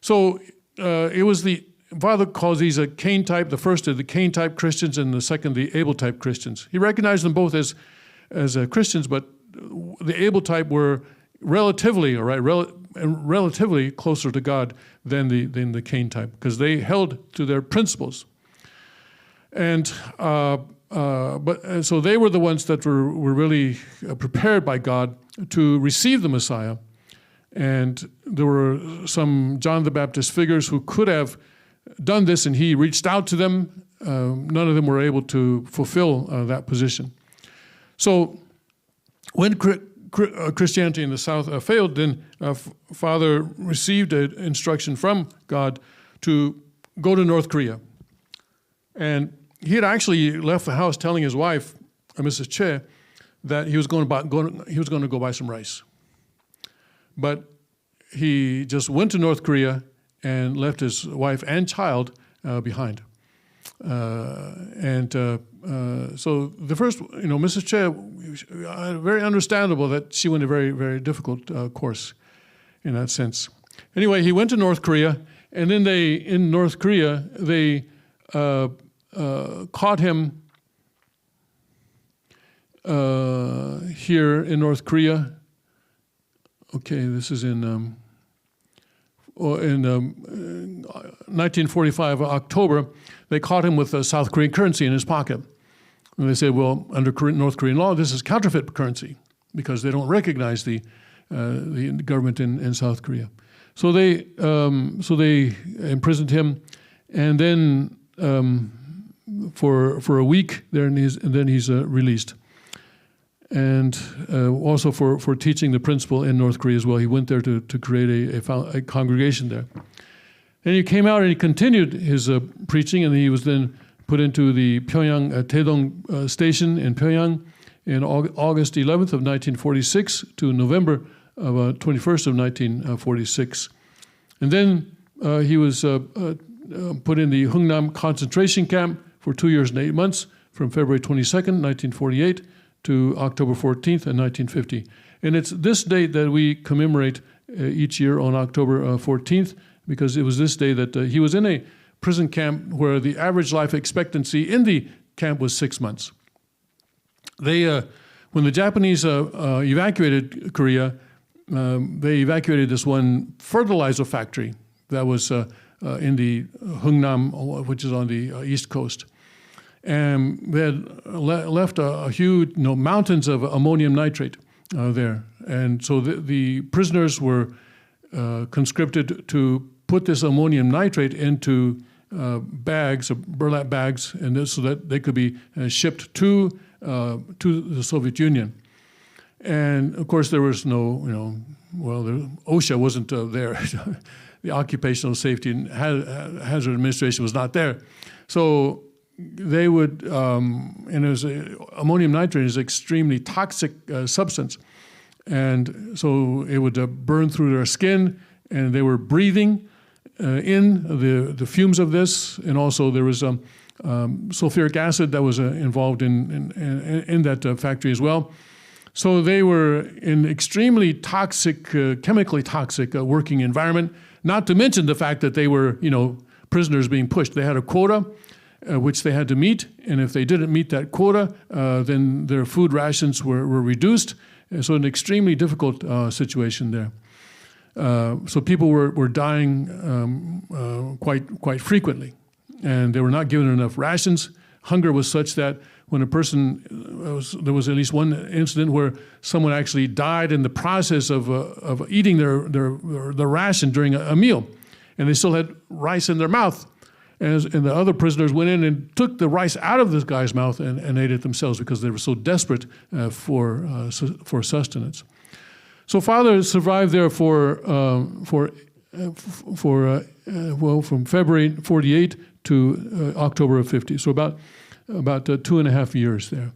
So it was the Father calls these a Cain type. The first are the Cain type Christians, and the second the Abel type Christians. He recognized them both as Christians, but the Abel type were relatively closer to God than the Cain type, because they held to their principles. And so they were the ones that were really prepared by God to receive the Messiah. And there were some John the Baptist figures who could have done this, and he reached out to them. None of them were able to fulfill that position. So when Christianity in the South failed, then Father received an instruction from God to go to North Korea. And he had actually left the house telling his wife, Mrs. Che, that he was going to go buy some rice. But he just went to North Korea and left his wife and child behind. So the first, Mrs. Che, very understandable that she went a very, very difficult course in that sense. Anyway, he went to North Korea, and then in North Korea, they caught him here in North Korea. Okay, this is in 1945, October. They caught him with South Korean currency in his pocket. And they said, well, under North Korean law, this is counterfeit currency, because they don't recognize the government in South Korea. So they imprisoned him, and then for a week, then he's released. And also for teaching the principle in North Korea as well. He went there to create a congregation there. And he came out and he continued his preaching, and he was then put into the Pyongyang Taedong station in Pyongyang in August 11th of 1946 to November of 21st of 1946. And then he was put in the Hungnam concentration camp for 2 years and 8 months, from February 22nd, 1948 to October 14th in 1950. And it's this date that we commemorate each year on October 14th, because it was this day that he was in a prison camp where the average life expectancy in the camp was 6 months. When the Japanese evacuated Korea, they evacuated this one fertilizer factory that was in the Hungnam, which is on the east coast. And they had left a huge, mountains of ammonium nitrate there. And so the prisoners were conscripted to put this ammonium nitrate into bags, burlap bags, and so that they could be shipped to the Soviet Union. And of course, there was no, the OSHA wasn't there. The Occupational Safety and Hazard Administration was not there. So they would, ammonium nitrate is an extremely toxic substance. And so it would burn through their skin, and they were breathing in the fumes of this. And also there was sulfuric acid that was involved in that factory as well. So they were in extremely toxic, chemically toxic working environment, not to mention the fact that they were, prisoners being pushed. They had a quota which they had to meet, and if they didn't meet that quota, then their food rations were reduced. And so an extremely difficult situation there. So people were dying quite frequently, and they were not given enough rations. Hunger was such that when a person, there was at least one incident where someone actually died in the process of eating their ration during a meal, and they still had rice in their mouth. And the other prisoners went in and took the rice out of this guy's mouth and ate it themselves because they were so desperate for sustenance. So Father survived there from February 48 to October of 50. So about 2.5 years there.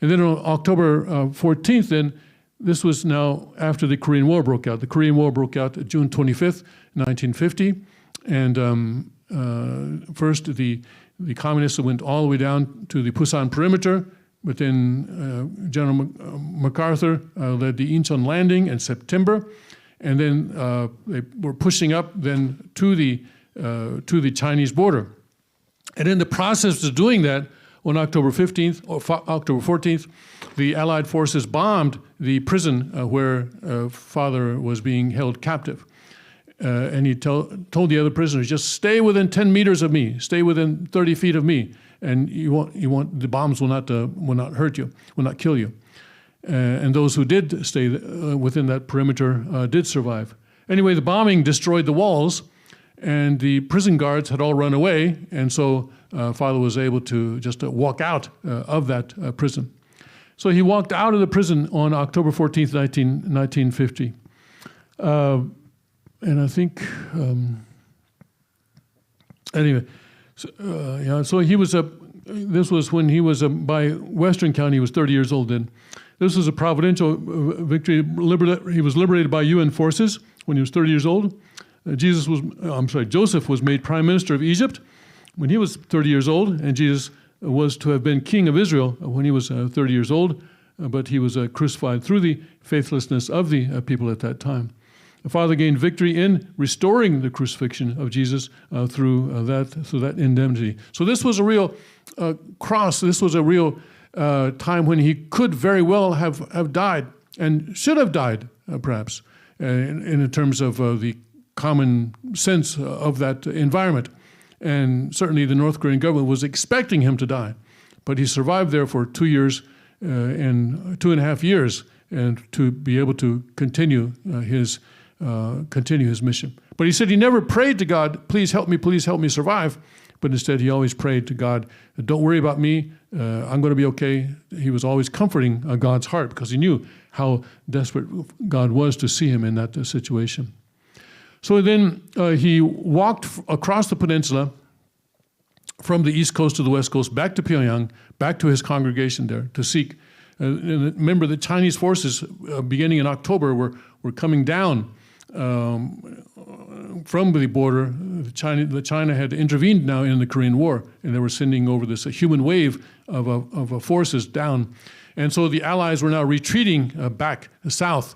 And then on October 14th, then this was now after the Korean War broke out. The Korean War broke out June 25th, 1950, and first the communists went all the way down to the Busan perimeter, but then General MacArthur led the Incheon landing in September, and then they were pushing up then to the Chinese border. And in the process of doing that, on October 15th or October 14th, the Allied forces bombed the prison where Father was being held captive. And he told the other prisoners, just stay within 10 meters of me, stay within 30 feet of me, and the bombs will not hurt you, will not kill you. And those who did stay within that perimeter did survive. Anyway, the bombing destroyed the walls, and the prison guards had all run away, and so Father was able to just walk out of that prison. So he walked out of the prison on October 14th, 1950. And I think, anyway, so he was this was when he was by Western County, he was 30 years old then. This was a providential victory. He was liberated by UN forces when he was 30 years old. Joseph was made prime minister of Egypt when he was 30 years old, and Jesus was to have been king of Israel when he was 30 years old, but he was crucified through the faithlessness of the people at that time. The Father gained victory in restoring the crucifixion of Jesus through that indemnity. So this was a real cross. This was a real time when he could very well have died and should have died, perhaps, in terms of the common sense of that environment. And certainly the North Korean government was expecting him to die. But he survived there for 2 years and 2.5 years, and to be able to continue his mission. But he said he never prayed to God, please help me survive. But instead he always prayed to God, don't worry about me, I'm going to be okay. He was always comforting God's heart because he knew how desperate God was to see him in that situation. So then he walked across the peninsula from the east coast to the west coast, back to Pyongyang, back to his congregation there to seek. Remember, the Chinese forces, beginning in October, were coming down from the border. China had intervened now in the Korean War, and they were sending over this human wave of forces down. And so the Allies were now retreating back south.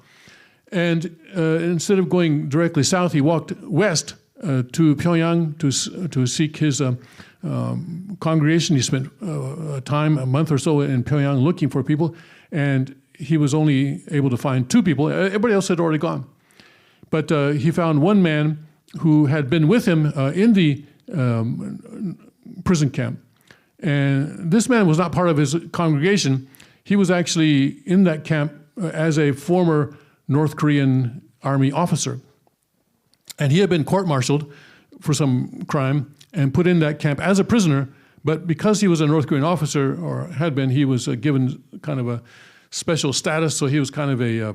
And instead of going directly south, he walked west to Pyongyang to seek his congregation. He spent a month or so in Pyongyang looking for people, and he was only able to find 2 people. Everybody else had already gone. But he found one man who had been with him in the prison camp. And this man was not part of his congregation. He was actually in that camp as a former North Korean army officer. And he had been court-martialed for some crime and put in that camp as a prisoner. But because he was a North Korean officer, or had been, he was given kind of a special status, so he was kind of a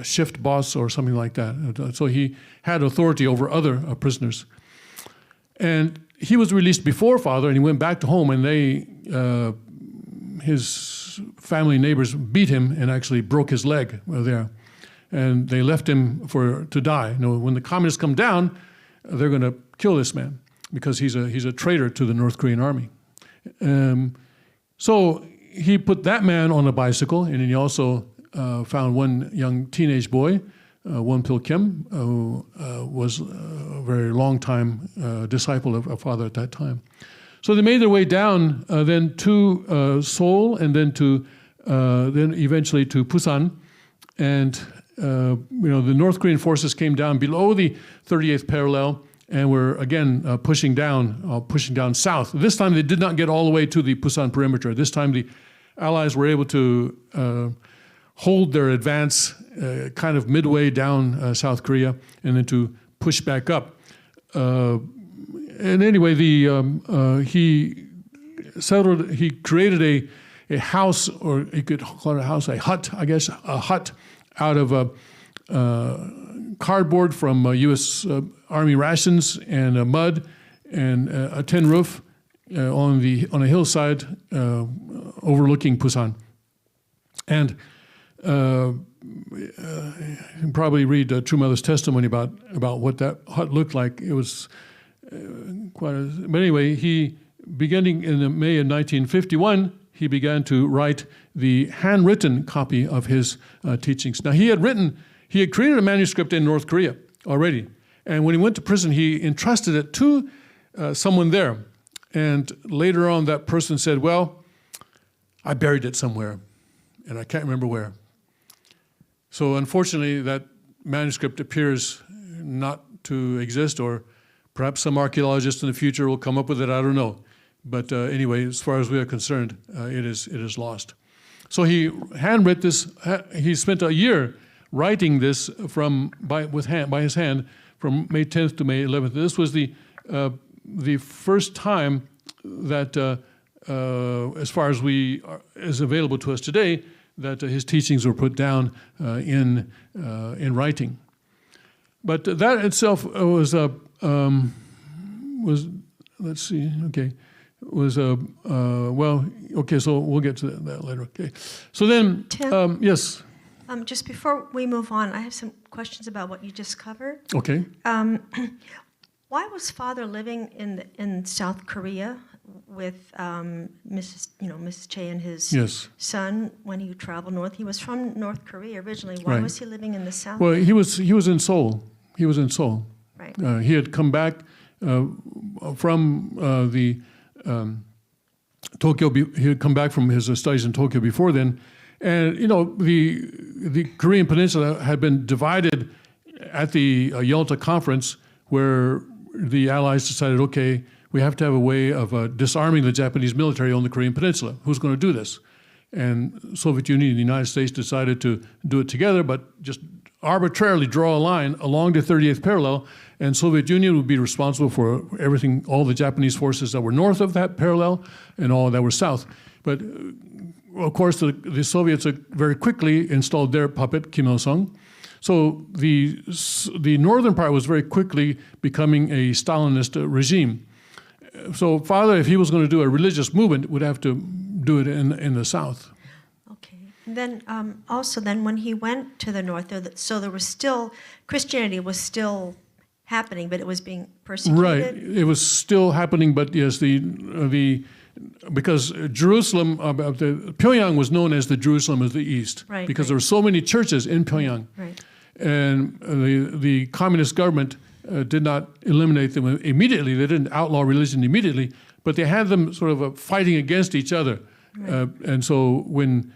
shift boss or something like that. So he had authority over other prisoners. And he was released before Father, and he went back to home, and his family neighbors beat him and actually broke his leg there. And they left him to die. You know, when the communists come down, they're going to kill this man because he's a traitor to the North Korean army. So he put that man on a bicycle, and he also found one young teenage boy, Won-pil Kim, who was a very long time disciple of Father at that time. So they made their way down then to Seoul, and then eventually to Busan, and the North Korean forces came down below the 38th parallel and were again pushing down south. This time they did not get all the way to the Busan perimeter. This time the Allies were able to hold their advance kind of midway down South Korea and then to push back up. And anyway, he created a house, or you could call it a house, a hut, I guess, a hut out of cardboard from U.S. Army rations and mud and a tin roof on a hillside overlooking Busan. And you can probably read True Mother's testimony about what that hut looked like. It was but anyway, beginning in May of 1951, he began to write the handwritten copy of his teachings. Now, he had created a manuscript in North Korea already. And when he went to prison, he entrusted it to someone there. And later on, that person said, well, I buried it somewhere, and I can't remember where. So unfortunately, that manuscript appears not to exist, or perhaps some archaeologist in the future will come up with it, I don't know. But anyway, as far as we are concerned, it is lost. So he handwrote this. He spent a year writing this by his hand from May 10th to May 11th. This was the first time that, as far as is available to us today, that his teachings were put down in writing. But that itself was let's see, okay. Okay, so we'll get to that later. Okay, so then, Tim? Yes. Just before we move on, I have some questions about what you just covered. Okay. Why was Father living in South Korea with Mrs. Che and his son when he traveled north? He was from North Korea originally. Why was he living in the South? Well, he was in Seoul. He was in Seoul. Right. He had come back from the Tokyo. He had come back from his studies in Tokyo before then, and the Korean Peninsula had been divided at the Yalta Conference, where the Allies decided, okay, we have to have a way of disarming the Japanese military on the Korean Peninsula. Who's going to do this? And Soviet Union and the United States decided to do it together, but just arbitrarily draw a line along the 38th parallel, and Soviet Union would be responsible for everything, all the Japanese forces that were north of that parallel and all that were south. But of course, the Soviets very quickly installed their puppet, Kim Il-sung. So the northern part was very quickly becoming a Stalinist regime. So Father, if he was going to do a religious movement, would have to do it in the south. Okay. And then also when he went to the north, so there was still, Christianity was still happening, but it was being persecuted? Right. It was still happening, but yes, because Jerusalem, Pyongyang was known as the Jerusalem of the East, because there were so many churches in Pyongyang. Right. And the communist government did not eliminate them immediately. They didn't outlaw religion immediately, but they had them sort of fighting against each other. Right. And so when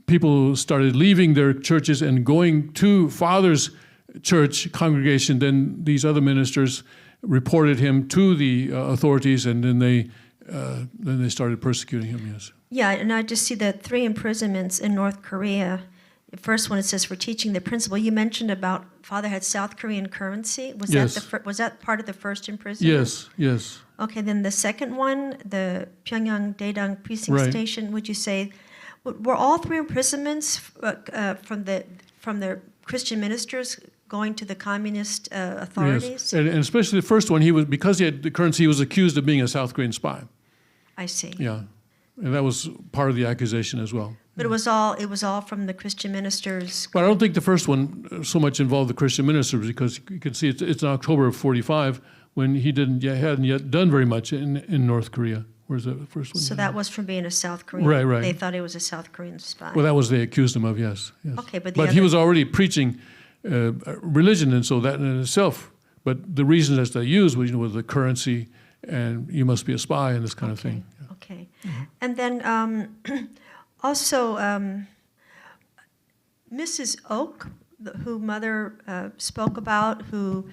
people started leaving their churches and going to Father's church congregation, then these other ministers reported him to the authorities, and then they started persecuting him. Yes. Yeah, and I just see the 3 imprisonments in North Korea. The first one, it says for teaching the principle. You mentioned about Father had South Korean currency. Was yes. was that part of the first imprisonment? Yes. Yes. Okay, then the second one, the Pyongyang Daedang precinct right. station. Would you say were all 3 imprisonments from the Christian ministers going to the communist authorities? Yes, and especially the first one, because he had the currency, he was accused of being a South Korean spy. I see. Yeah, and that was part of the accusation as well. But it was all from the Christian ministers. But I don't think the first one so much involved the Christian ministers, because you can see it's in October of '45 when he hadn't yet done very much in North Korea. Where's the first one? So that was from being a South Korean. Right, right. They thought he was a South Korean spy. Well, that was they accused him of. Yes. Okay, but he was already preaching religion, and so that in itself. But the reason that they used was the currency, and you must be a spy, and this kind of thing. Yeah. Okay, and then also Mrs. Oak, who Mother spoke about, who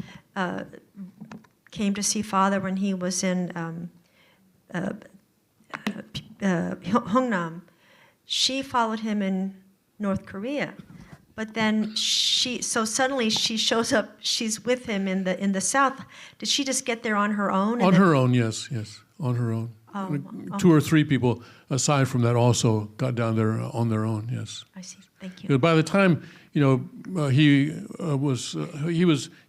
came to see Father when he was in Hungnam. She followed him in North Korea. But then suddenly she shows up. She's with him in the south. Did she just get there on her own? On her own, yes, on her own. 2 or 3 people aside from that also got down there on their own. Yes. I see. Thank you. By the time he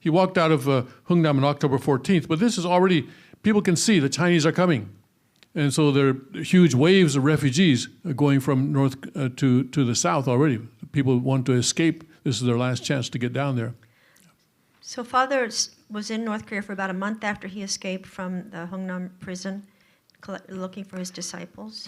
walked out of Hungnam on October 14th. But this is already, people can see the Chinese are coming, and so there are huge waves of refugees going from north to the south already. People want to escape. This is their last chance to get down there. So Father was in North Korea for about a month after he escaped from the Hungnam prison, looking for his disciples.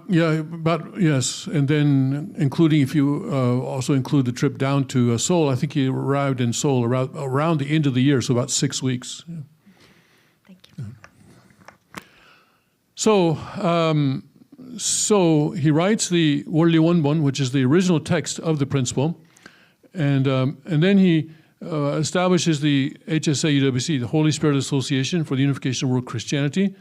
Yes, and then including, if you also include the trip down to Seoul, I think he arrived in Seoul around the end of the year, so about 6 weeks. Yeah. Thank you. So he writes the 원리본본, which is the original text of the principle, and then he establishes the HSA-UWC, the Holy Spirit Association for the Unification of World Christianity,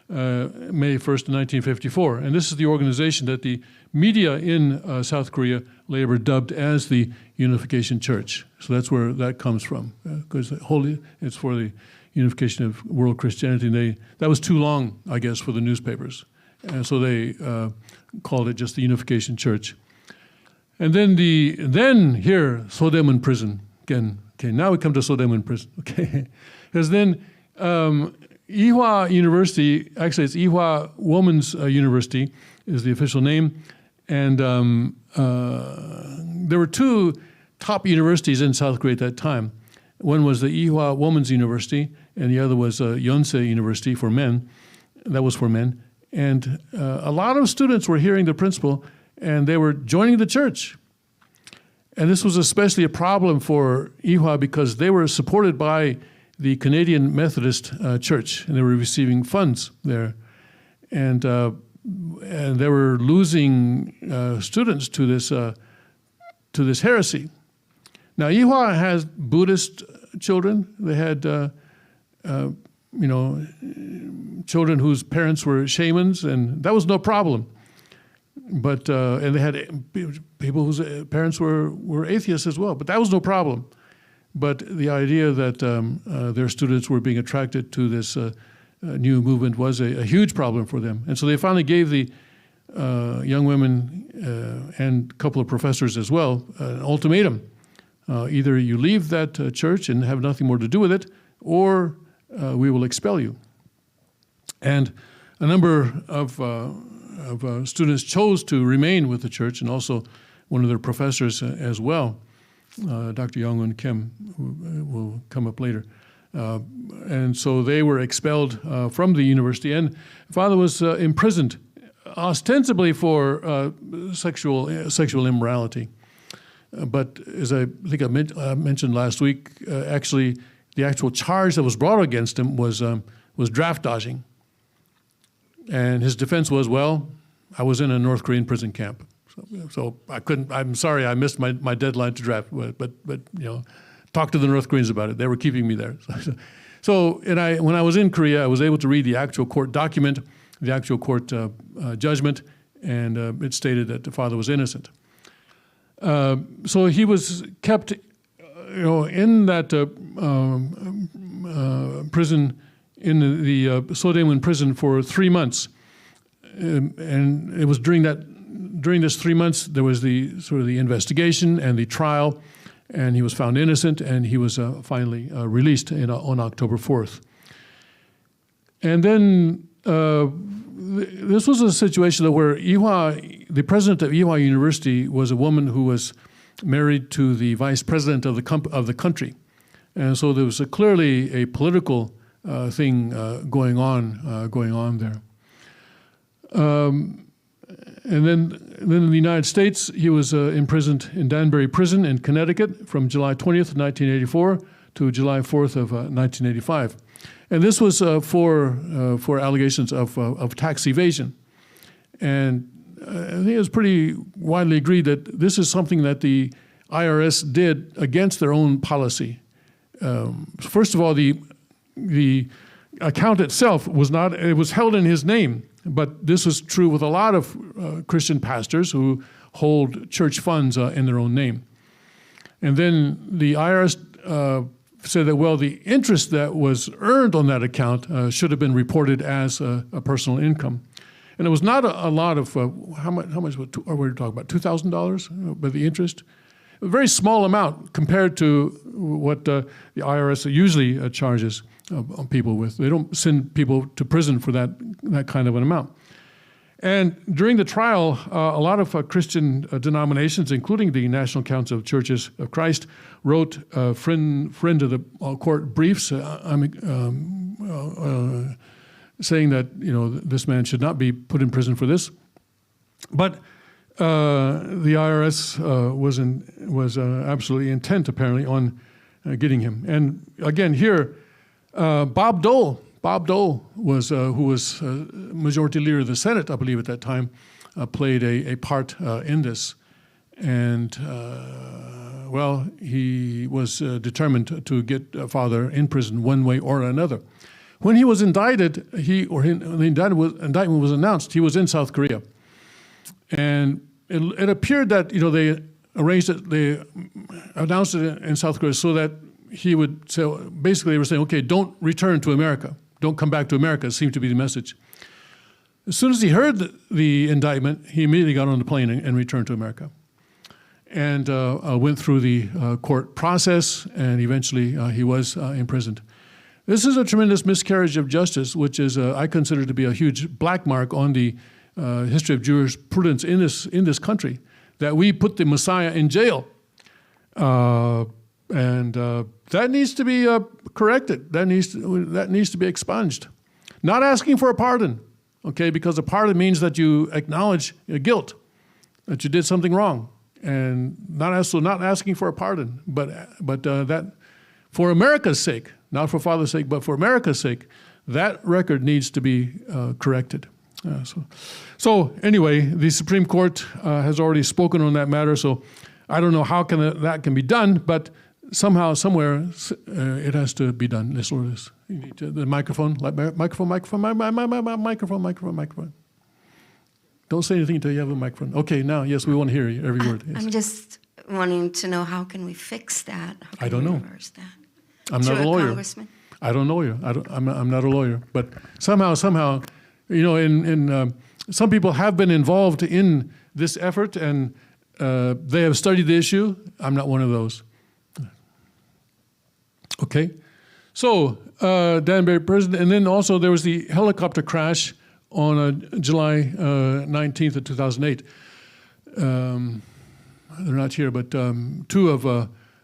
May 1st, 1954. And this is the organization that the media in South Korea later dubbed as the Unification Church. So that's where that comes from, because it's for the unification of world Christianity. And that was too long, I guess, for the newspapers. And so they called it just the Unification Church. And then here, Sodaemun prison. Again, okay, now we come to Sodaemun prison. Okay, because then Ewha University, actually it's Ewha Women's University is the official name. And there were 2 top universities in South Korea at that time. One was the Ewha Women's University, and the other was Yonsei University for men. That was for men. And a lot of students were hearing the principle, and they were joining the church. And this was especially a problem for Ewha because they were supported by the Canadian Methodist Church, and they were receiving funds there. And they were losing students to this heresy. Now, Ewha has Buddhist children. They had children whose parents were shamans, and that was no problem. But and they had people whose parents were atheists as well, but that was no problem. But the idea that their students were being attracted to this new movement was a huge problem for them. And so they finally gave the young women and a couple of professors as well an ultimatum. Either you leave that church and have nothing more to do with it, or we will expel you. And a number of students chose to remain with the church, and also one of their professors as well, Dr. Young-Eun Kim, who will come up later. And so they were expelled from the university, and Father was imprisoned, ostensibly for sexual immorality. But as I think I mentioned last week, actually the actual charge that was brought against him was draft dodging. And his defense was, well, I was in a North Korean prison camp. So I couldn't, I'm sorry, I missed my deadline to draft, but you know, talk to the North Koreans about it. They were keeping me there. So when I was in Korea, I was able to read the actual court document, the actual court judgment, and it stated that the father was innocent. So he was kept, in that prison, in the Sodaemun prison for 3 months, and it was during this 3 months there was the sort of the investigation and the trial, and he was found innocent, and he was finally released on October 4th. And then this was a situation where the president of Ewha University was a woman who was married to the vice president of the country, and so there was clearly a political thing going on there. And then in the United States, he was imprisoned in Danbury Prison in Connecticut from July 20th, 1984 to July 4th of 1985. And this was for allegations of tax evasion. And I think it was pretty widely agreed that this is something that the IRS did against their own policy. First of all, the account itself was not, it was held in his name, but this was true with a lot of Christian pastors who hold church funds in their own name. And then the IRS said that, well, the interest that was earned on that account should have been reported as a personal income. And it was not a lot of, how much are we talking about, $2,000 by the interest? A very small amount compared to what the IRS usually charges people with. They don't send people to prison for that kind of an amount. And during the trial, a lot of Christian denominations, including the National Council of Churches of Christ, wrote friend of the court briefs saying that this man should not be put in prison for this. But the IRS was absolutely intent, apparently, on getting him. And again, here, Bob Dole was who was majority leader of the Senate, I believe, at that time, played a part in this. And well, he was determined to get father in prison one way or another. When he was indicted, when the indictment was announced, he was in South Korea. And it appeared that they arranged it, they announced it in South Korea so that he would say, basically they were saying, okay, don't return to America. Don't come back to America, seemed to be the message. As soon as he heard the indictment, he immediately got on the plane and returned to America. And went through the court process, and eventually he was imprisoned. This is a tremendous miscarriage of justice, which is, I consider to be a huge black mark on the history of jurisprudence in this country, that we put the Messiah in jail. And that needs to be corrected. That needs to be expunged. Not asking for a pardon, okay? Because a pardon means that you acknowledge your guilt, that you did something wrong, and not asking for a pardon, but that for America's sake, not for Father's sake, but for America's sake, that record needs to be corrected. So anyway, the Supreme Court has already spoken on that matter. So I don't know how that can be done, but somehow, somewhere, it has to be done. You need the microphone. Don't say anything until you have a microphone. Okay, now, yes, we want to hear you, every word. Yes. I'm just wanting to know, how can we fix that? I don't know. Reverse that? I'm not a lawyer. Congressman? I don't know you. I'm not a lawyer. But somehow, some people have been involved in this effort, and they have studied the issue. I'm not one of those. Okay, so Danbury Prison, and then also there was the helicopter crash on July 19th of 2008. They're not here, but two of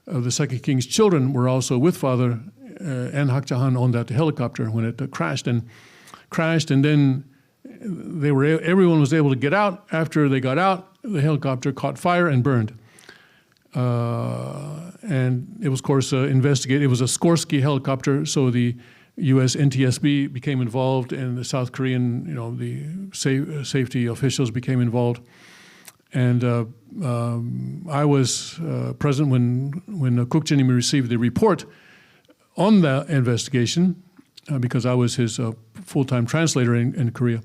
the Second King's children were also with Father and Hak Jahan on that helicopter when it crashed, and then everyone was able to get out. After they got out, the helicopter caught fire and burned. And it was, of course, investigated. It was a Skorsky helicopter, so the U.S. NTSB became involved, and the South Korean, the safety officials became involved. And I was present when Kuk Jinim received the report on the investigation, because I was his full-time translator in Korea,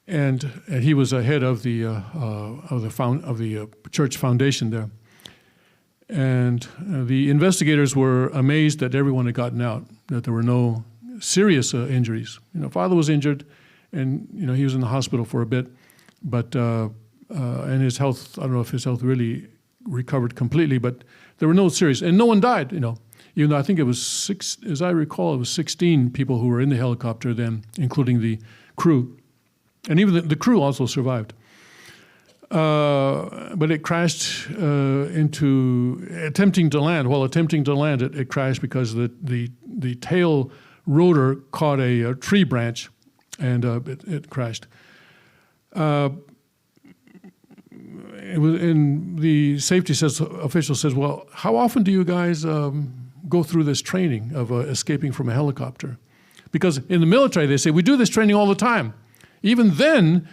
and he was head of the church foundation there. And the investigators were amazed that everyone had gotten out, that there were no serious injuries. Father was injured, and he was in the hospital for a bit, but and his health, I don't know if his health really recovered completely, but there were no serious, and no one died. Even though I think it was as I recall, it was 16 people who were in the helicopter then, including the crew, and even the crew also survived. But it crashed into attempting to land. While attempting to land, it crashed because the tail rotor caught a tree branch, and it crashed. It was, and the safety official says, "Well, how often do you guys go through this training of escaping from a helicopter?" Because in the military, they say we do this training all the time. Even then,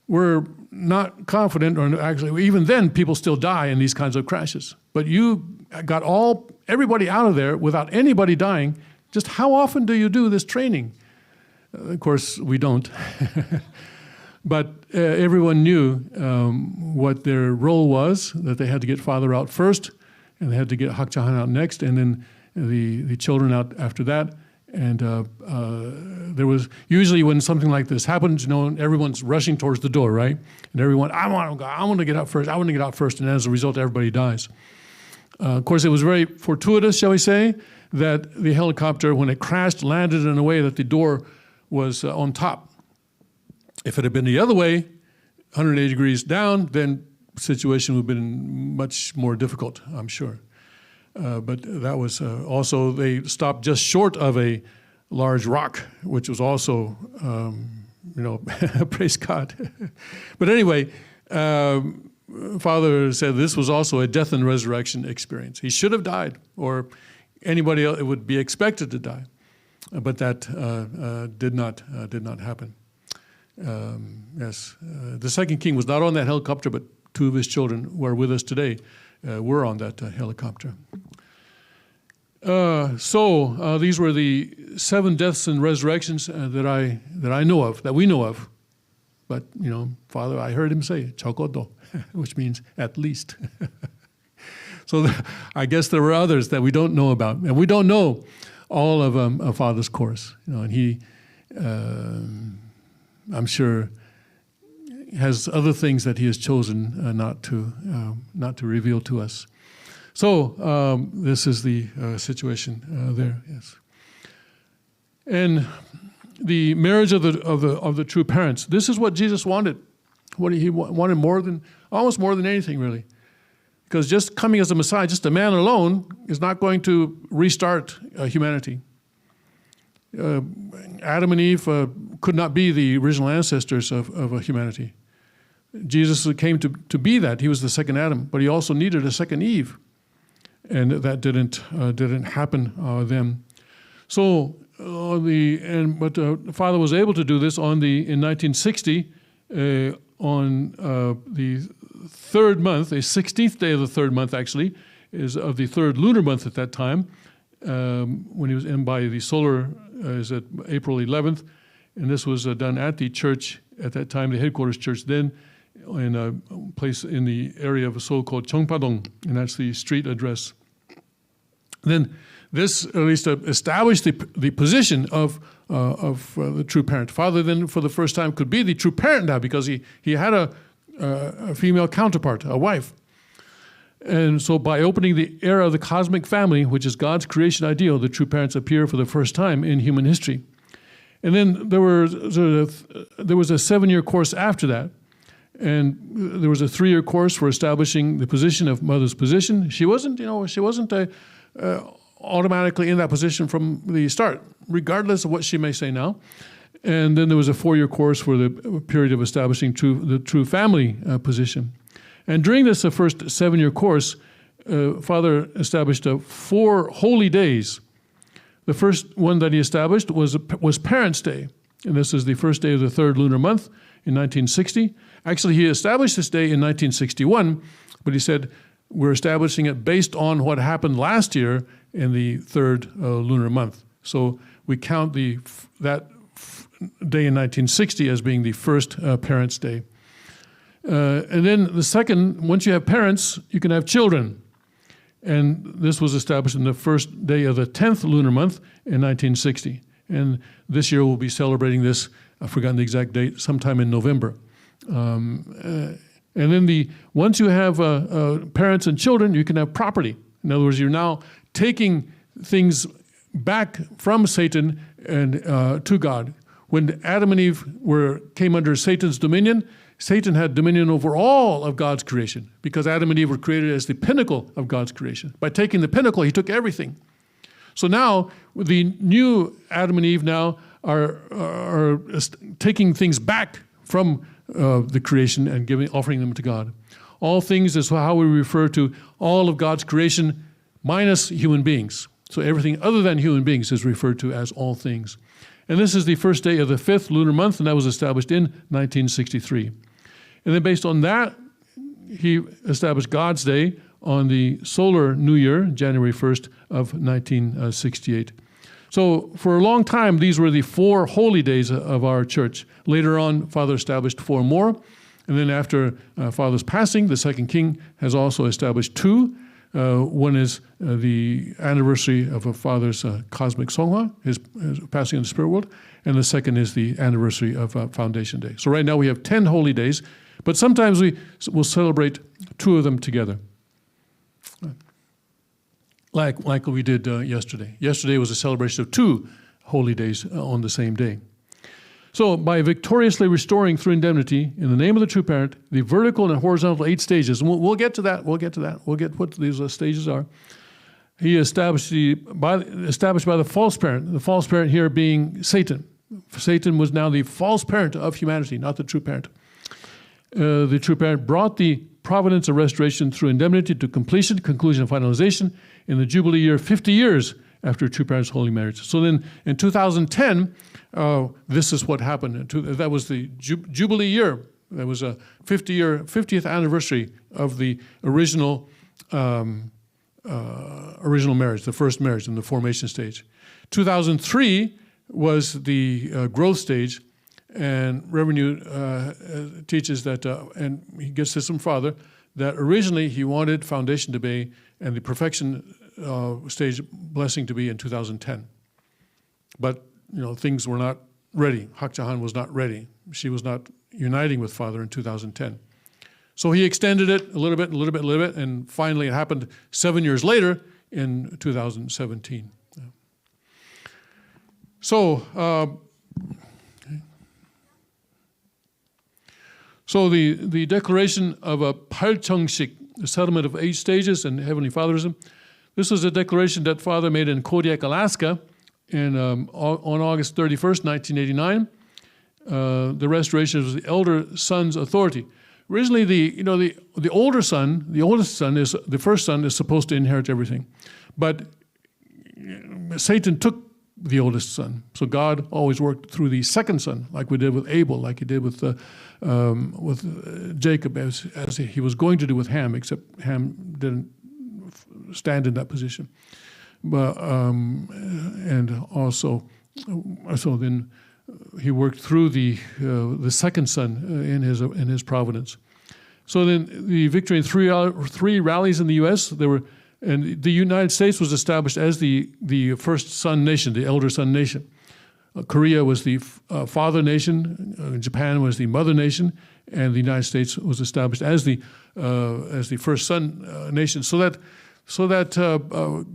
we're not confident, or actually, even then, people still die in these kinds of crashes. But you got everybody out of there without anybody dying. Just how often do you do this training? Of course, we don't. But everyone knew what their role was, that they had to get Father out first, and they had to get Hak Jahan out next, and then the children out after that. And there was, usually when something like this happens, everyone's rushing towards the door, right? And everyone, I want to get out first, and as a result, everybody dies. Of course, it was very fortuitous, shall we say, that the helicopter, when it crashed, landed in a way that the door was on top. If it had been the other way, 180 degrees down, then the situation would have been much more difficult, I'm sure. But that was also, they stopped just short of a large rock, which was also, praise God. But anyway, Father said this was also a death and resurrection experience. He should have died, or anybody else would be expected to die. But that did not happen. Yes, the second king was not on that helicopter, but two of his children who are with us today were on that helicopter. So these were the 7 deaths and resurrections that I know of, that we know of. But Father, I heard him say "chokodo," which means at least. So I guess there were others that we don't know about, and we don't know all of Father's course. And he, I'm sure, has other things that he has chosen not to reveal to us. So this is the situation there. Yes, and the marriage of the true parents. This is what Jesus wanted. What he wanted almost more than anything, really, because just coming as a Messiah, just a man alone, is not going to restart humanity. Adam and Eve could not be the original ancestors of humanity. Jesus came to be that. He was the second Adam, but he also needed a second Eve, and that didn't happen then. So but Father was able to do this in 1960 on the third month, the 16th day of the third month actually, is of the third lunar month at that time, when he was in by the solar is at April 11th, and this was done at the church at that time, the headquarters church then, in a place in the area of a so-called Cheongpadong, and that's the street address. Then this at least established the position of the true parent. Father then, for the first time, could be the true parent now because he had a female counterpart, a wife. And so by opening the era of the cosmic family, which is God's creation ideal, the true parents appear for the first time in human history. And then there was a 7-year course after that. And there was a 3-year course for establishing the position of mother's position. She wasn't automatically in that position from the start, regardless of what she may say now. And then there was a 4-year course for the period of establishing the true family position. And during this first 7-year course, Father established 4 holy days. The first one that he established was Parents' Day, and this is the first day of the 3rd lunar month in 1960. Actually, he established this day in 1961, but he said, we're establishing it based on what happened last year in the 3rd lunar month. So we count that day in 1960 as being the first Parents' Day. And then the second, once you have parents, you can have children. And this was established in the first day of the 10th lunar month in 1960. And this year we'll be celebrating this, I've forgotten the exact date, sometime in November. And then once you have parents and children, you can have property. In other words, you're now taking things back from Satan and to God. When Adam and Eve came under Satan's dominion, Satan had dominion over all of God's creation because Adam and Eve were created as the pinnacle of God's creation. By taking the pinnacle, he took everything. So now, the new Adam and Eve now are taking things back from the creation and offering them to God. All things is how we refer to all of God's creation minus human beings. So everything other than human beings is referred to as all things. And this is the first day of the 5th lunar month, and that was established in 1963. And then based on that, he established God's Day on the solar new year, January 1st of 1968. So for a long time, these were the 4 holy days of our church. Later on, Father established 4 more. And then after Father's passing, the second king has also established 2. One is the anniversary of a Father's cosmic Songhwa, his passing in the spirit world, and the second is the anniversary of Foundation Day. So right now we have 10 holy days, but sometimes we will celebrate 2 of them together, like we did yesterday. Yesterday was a celebration of 2 holy days on the same day. So by victoriously restoring through indemnity, in the name of the true parent, the vertical and horizontal 8 stages, and we'll get to that, we'll get what these stages are. He established by the false parent here being Satan. Satan was now the false parent of humanity, not the true parent. The true parent brought the providence of restoration through indemnity to completion, conclusion, and finalization in the Jubilee year, 50 years after true parent's holy marriage. So then in 2010, this is what happened. That was the Jubilee year. That was a 50th anniversary of the original marriage, the first marriage in the formation stage. 2003 was the growth stage, and Reverend teaches that, and he gets this from Father, that originally he wanted Foundation to be and the perfection stage blessing to be in 2010. But things were not ready. Hak Jahan was not ready. She was not uniting with Father in 2010. So he extended it a little bit, and finally it happened 7 years later in 2017. So the declaration of a Palcheongshik, the settlement of 8 stages in Heavenly Fatherism, this was a declaration that Father made in Kodiak, Alaska, on August 31st, 1989. The restoration was the elder son's authority. Originally, the older son, the oldest son, the first son is supposed to inherit everything, but Satan took the oldest son. So God always worked through the second son, like we did with Abel, like he did with Jacob, as he was going to do with Ham, except Ham didn't stand in that position. But and also, so then he worked through the second son in his providence. So then the victory in three rallies in the U.S. And the United States was established as the first son nation, the elder son nation. Korea was the father nation. Japan was the mother nation, and the United States was established as the first son nation. So that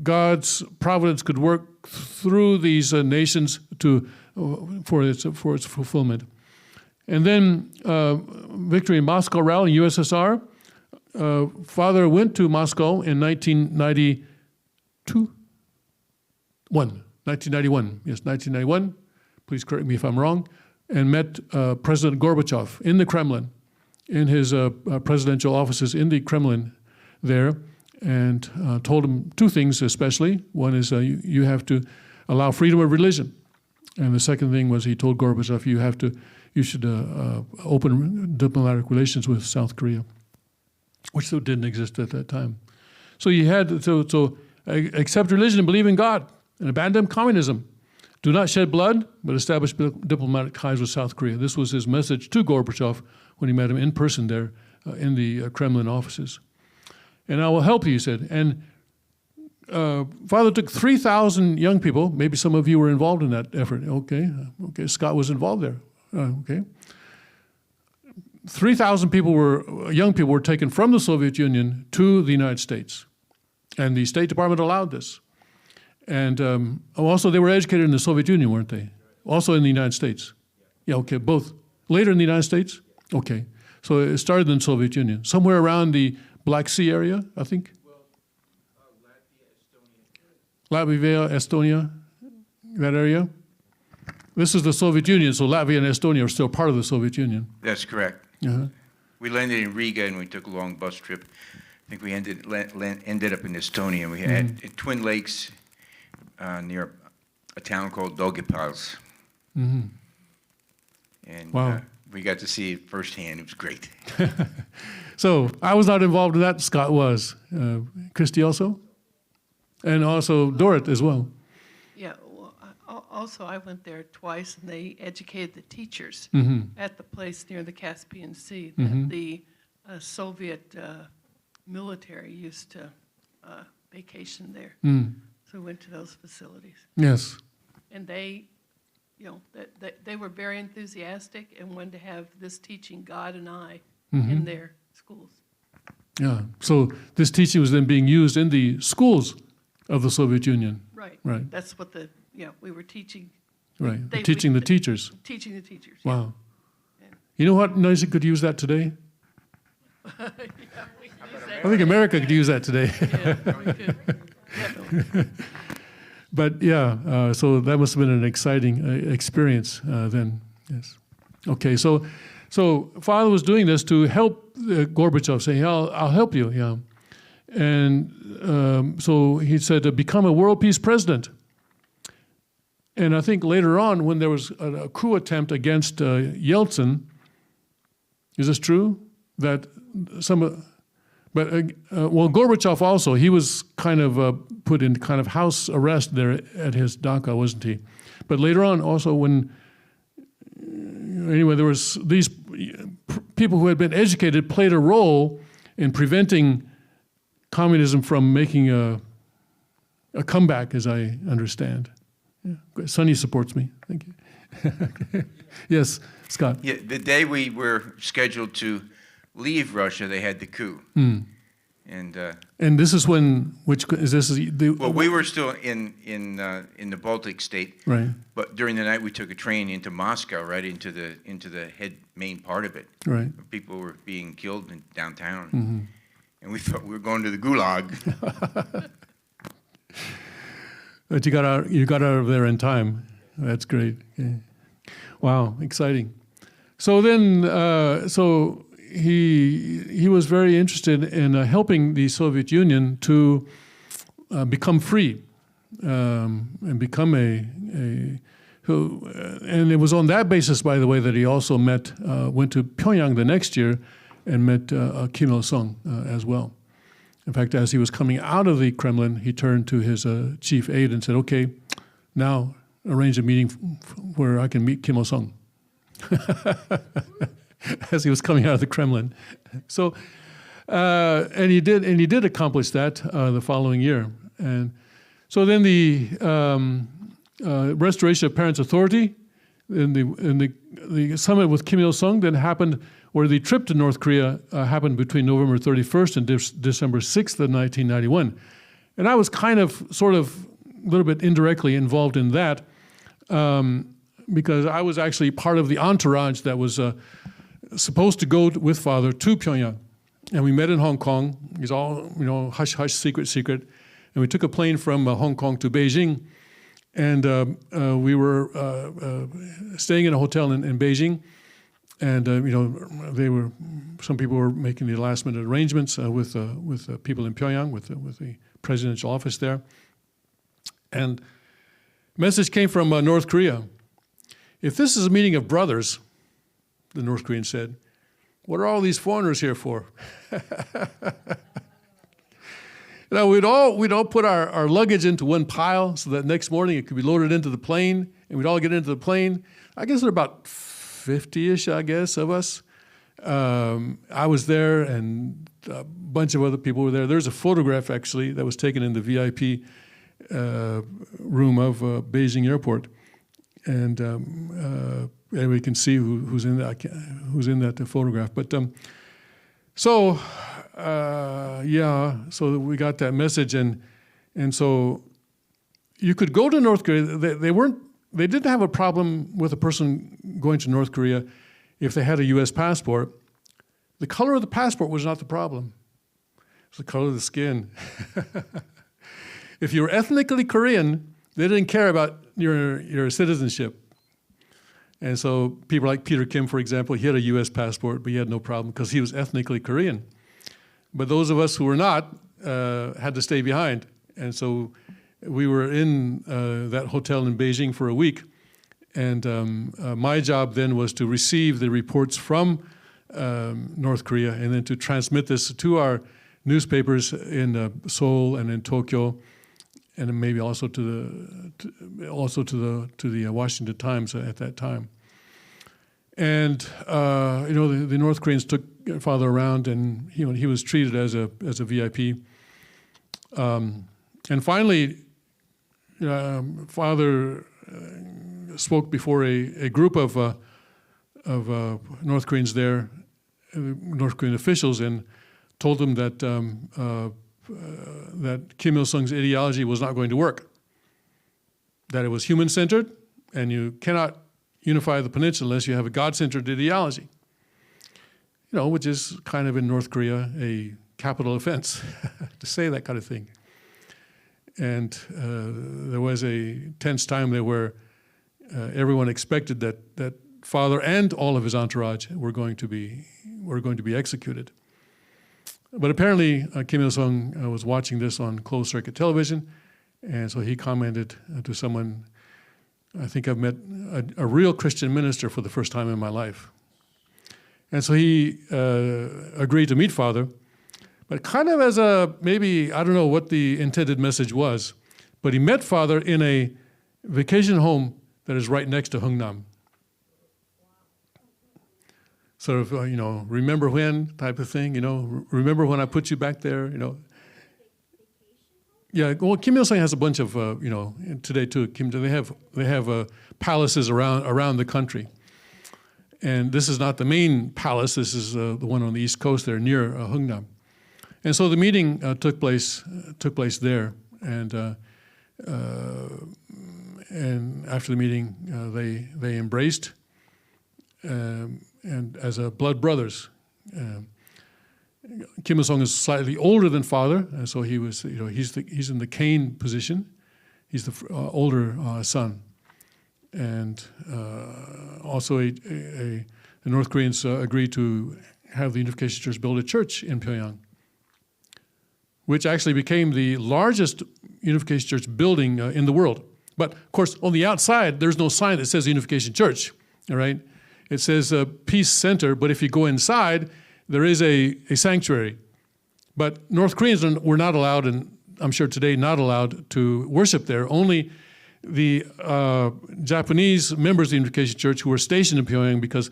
God's providence could work through these nations for its fulfillment. And then victory in Moscow rally in USSR. Father went to Moscow in 1991. Please correct me if I'm wrong. And met President Gorbachev in the Kremlin. in his presidential offices in the Kremlin there, and told him two things especially. One is you have to allow freedom of religion, and the second thing was he told Gorbachev you should open diplomatic relations with South Korea, which still didn't exist at that time. So you had to accept religion and believe in God and abandon communism. Do not shed blood, but establish diplomatic ties with South Korea. This was his message to Gorbachev when he met him in person there in the Kremlin offices. And I will help you, he said. And Father took 3,000 young people. Maybe some of you were involved in that effort. Okay, Scott was involved there. Okay. 3,000 young people were taken from the Soviet Union to the United States. And the State Department allowed this. And also they were educated in the Soviet Union, weren't they? Also in the United States? Yeah, okay, both. Later in the United States? Okay. So it started in the Soviet Union. Somewhere around the Black Sea area, I think? Latvia, Estonia, that area? This is the Soviet Union, so Latvia and Estonia are still part of the Soviet Union. That's correct. Uh-huh. We landed in Riga and we took a long bus trip. I think we ended up in Estonia. We had Twin Lakes near a town called Daugavpils. Mm-hmm. And wow. We got to see it firsthand. It was great. So I was not involved in that. Scott was. Christy also? And also Dorrit as well. Yeah, well, also I went there twice, and they educated the teachers at the place near the Caspian Sea that the Soviet military used to vacation there. So we went to those facilities. Yes. And they, they were very enthusiastic and wanted to have this teaching, God and I, in their schools. Yeah. So this teaching was then being used in the schools of the Soviet Union. Right. Right. That's what we were teaching. Right. Teaching the teachers. Teaching the teachers. Wow. Yeah. You know what nice could use that today? Yeah, we could use that. I think America could use that today. Yeah, we could. Definitely. But yeah, so that must have been an exciting experience then. Yes. Okay, so Father was doing this to help Gorbachev, saying, I'll help you, yeah. And so he said, become a world peace president. And I think later on, when there was a coup attempt against Yeltsin, is this true? That Gorbachev also, he was kind of put in kind of house arrest there at his dacha, wasn't he? But later on also there was these people who had been educated played a role in preventing communism from making a comeback, as I understand. Yeah. Sonny supports me. Thank you. Yes, Scott. Yeah, the day we were scheduled to leave Russia, they had the coup. And this is when, well, we were still in the Baltic state, right? But during the night we took a train into Moscow, right into the main part of it. Right. People were being killed in downtown, and we thought we were going to the gulag. But you got out of there in time. That's great. Okay. Wow, exciting. So then, he was very interested in helping the Soviet Union to become free and become and it was on that basis, by the way, that he also went to Pyongyang the next year and met Kim Il-sung as well. In fact, as he was coming out of the Kremlin, he turned to his chief aide and said, okay, now arrange a meeting where I can meet Kim Il-sung. As he was coming out of the Kremlin. So, and he did accomplish that the following year. And so then the restoration of parents' authority in the summit with Kim Il-sung then happened, where the trip to North Korea happened between November 31st and December 6th of 1991. And I was sort of, a little bit indirectly involved in that because I was actually part of the entourage that was supposed to go with Father to Pyongyang. And we met in Hong Kong. It was all, hush, hush, secret. And we took a plane from Hong Kong to Beijing. And we were staying in a hotel in Beijing. And some people were making the last-minute arrangements with people in Pyongyang, with the presidential office there. And a message came from North Korea. If this is a meeting of brothers, the North Koreans said, what are all these foreigners here for? We'd all put our luggage into one pile so that next morning it could be loaded into the plane, and we'd all get into the plane. I guess there were about 50-ish, I guess, of us. I was there, and a bunch of other people were there. There's a photograph, actually, that was taken in the VIP room of Beijing Airport, and everybody can see who's in that photograph. But so we got that message, and so you could go to North Korea. They didn't have a problem with a person going to North Korea if they had a U.S. passport. The color of the passport was not the problem. It's the color of the skin. If you were ethnically Korean, they didn't care about your citizenship. And so people like Peter Kim, for example, he had a U.S. passport, but he had no problem because he was ethnically Korean. But those of us who were not had to stay behind. And so we were in that hotel in Beijing for a week. And my job then was to receive the reports from North Korea and then to transmit this to our newspapers in Seoul and in Tokyo, and maybe also to the Washington Times at that time. And the North Koreans took Father around, and he was treated as a VIP. And finally, Father spoke before a group of North Koreans there, North Korean officials, and told them that that Kim Il-sung's ideology was not going to work, that it was human-centered, and you cannot unify the peninsula unless you have a God-centered ideology, which is kind of in North Korea a capital offense to say that kind of thing. And there was a tense time there where everyone expected that Father and all of his entourage were going to be executed. But apparently Kim Il-sung was watching this on closed-circuit television, and so he commented to someone, I think I've met a real Christian minister for the first time in my life. And so he agreed to meet Father, but kind of as maybe, I don't know what the intended message was, but he met Father in a vacation home that is right next to Hungnam. Sort of, remember when type of thing, remember when I put you back there, Yeah, well, Kim Il-sung has a bunch of, today too, they have palaces around the country. And this is not the main palace, this is the one on the East Coast there near Hungnam. And so the meeting took place there, and after the meeting, they embraced, and as blood brothers. Kim Il-sung is slightly older than Father, and so he was, he's in the cane position. He's the older son, and also the North Koreans agreed to have the Unification Church build a church in Pyongyang, which actually became the largest Unification Church building in the world. But of course, on the outside, there's no sign that says Unification Church. All right, it says Peace Center, but if you go inside, there is a sanctuary. But North Koreans were not allowed, and I'm sure today not allowed, to worship there. Only the Japanese members of the Unification Church who were stationed in Pyongyang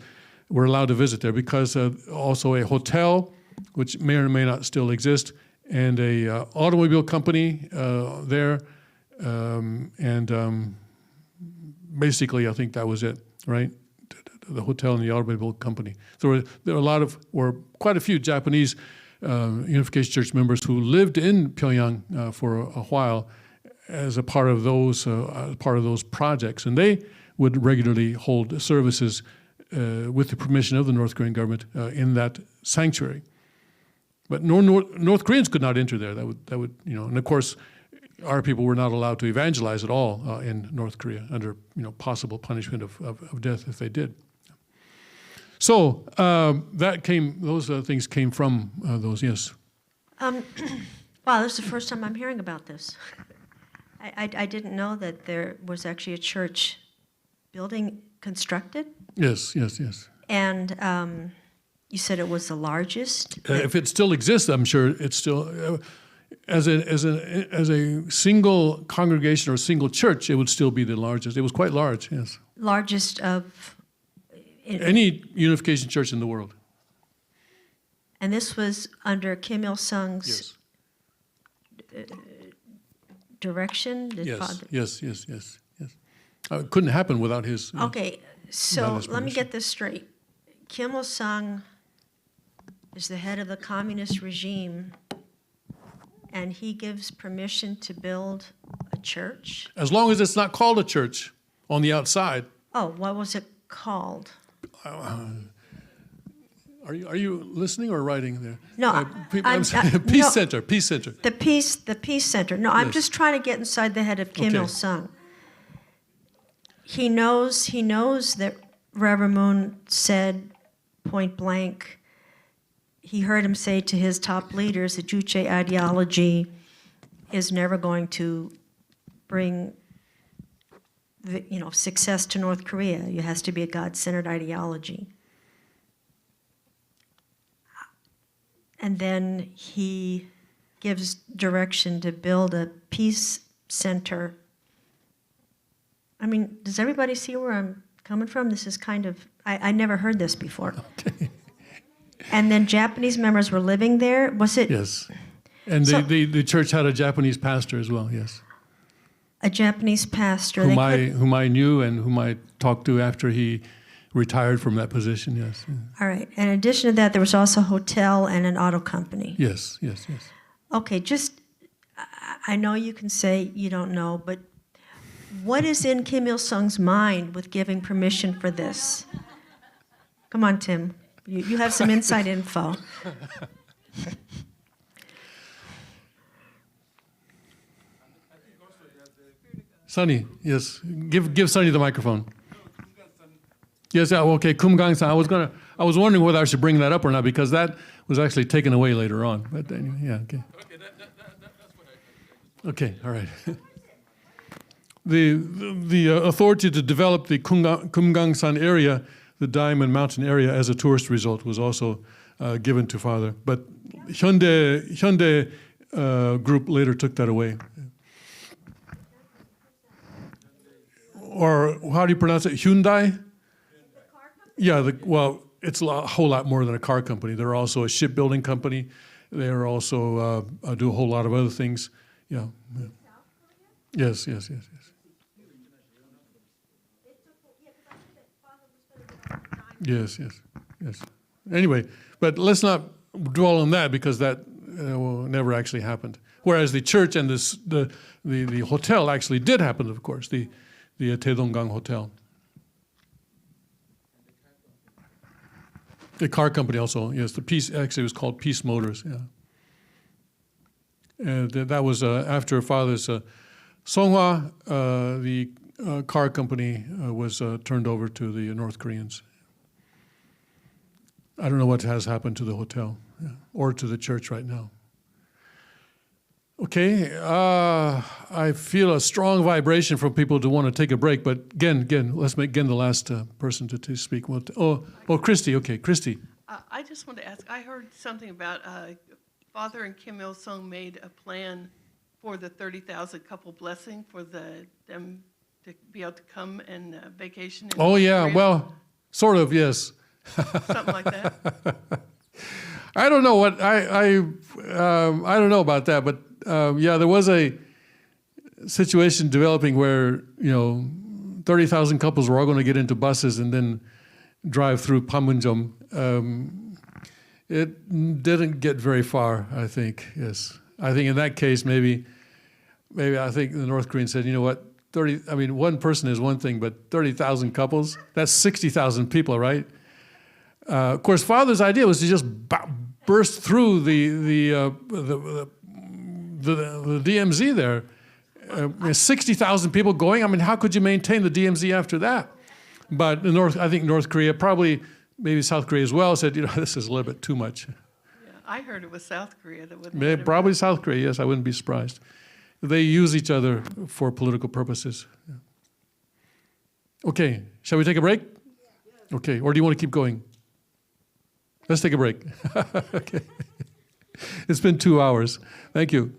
were allowed to visit there, because also a hotel, which may or may not still exist, and a automobile company there, and basically I think that was it, right? The hotel and the automobile company. There were quite a few Japanese Unification Church members who lived in Pyongyang for a while as a part of those projects, and they would regularly hold services with the permission of the North Korean government in that sanctuary. But North Koreans could not enter there. That would and of course, our people were not allowed to evangelize at all in North Korea under possible punishment of death if they did. So those things came from those, yes. Wow, this is the first time I'm hearing about this. I didn't know that there was actually a church building constructed. Yes. And you said it was the largest. If it still exists, I'm sure it's still, as a single congregation or a single church, it would still be the largest. It was quite large, yes. Largest of any unification church in the world. And this was under Kim Il Sung's direction? Yes. It couldn't happen without his. Okay, so let me permission. get this straight. Kim Il Sung is the head of the communist regime, and he gives permission to build a church? As long as it's not called a church on the outside. Oh, what was it called? Are you listening or writing there? No, Peace Center. The Peace Center. No, I'm Yes. just trying to get inside the head of Kim Okay. Il Sung. He knows that Reverend Moon said point blank, he heard him say to his top leaders that Juche ideology is never going to bring success to North Korea. It has to be a God-centered ideology. And then he gives direction to build a peace center. I mean, does everybody see where I'm coming from? This is kind of, I never heard this before. Okay. And then Japanese members were living there? Was it Yes. And So- the church had a Japanese pastor as well, yes. a Japanese pastor? Whom They could- I knew and whom I talked to after he retired from that position, yes. All right. In addition to that, there was also a hotel and an auto company. Yes. Okay, I know you can say you don't know, but what is in Kim Il Sung's mind with giving permission for this? Come on, Tim. You have some inside info. Sunny, yes. Give Sunny the microphone. Yes, okay, Kumgang-san. I was wondering whether I should bring that up or not because that was actually taken away later on. But anyway, yeah, okay. Okay, that's what I heard. Okay, all right. The authority to develop the Kumgang-san area, the Diamond Mountain area, as a tourist resort was also given to Father. But Hyundai Group later took that away. Or how do you pronounce it? Hyundai? Yeah, it's a whole lot more than a car company. They're also a shipbuilding company. They're also do a whole lot of other things. Yeah. Yes. Yes. Anyway, but let's not dwell on that because that never actually happened. Whereas the church and the hotel actually did happen, of course, the Taedonggang Hotel. The car company also, yes. The Peace actually was called Peace Motors, yeah. And that was after Father's Songhwa, the car company was turned over to the North Koreans. I don't know what has happened to the hotel or to the church right now. Okay, I feel a strong vibration from people to want to take a break, but again, let's make Gen the last person to speak. Christy, okay, Christy. I just want to ask, I heard something about Father and Kim Il Sung made a plan for the 30,000 couple blessing for them to be able to come and vacation. In Oh yeah, Korea. well, sort of, yes. Something like that. I don't know what I don't know about that, but yeah, there was a situation developing where 30,000 couples were all going to get into buses and then drive through Panmunjom. It didn't get very far, I think. Yes, I think in that case maybe I think the North Koreans said, you know what, one person is one thing, but 30,000 couples, that's 60,000 people, right? Of course, Father's idea was to just burst through the DMZ there. 60,000 people going. I mean, how could you maintain the DMZ after that? But I think North Korea probably maybe South Korea as well said, this is a little bit too much. Yeah, I heard it was South Korea that would. Probably South Korea, yes, I wouldn't be surprised. They use each other for political purposes. Okay, shall we take a break? Okay, or do you want to keep going? Let's take a break. Okay. It's been 2 hours. Thank you.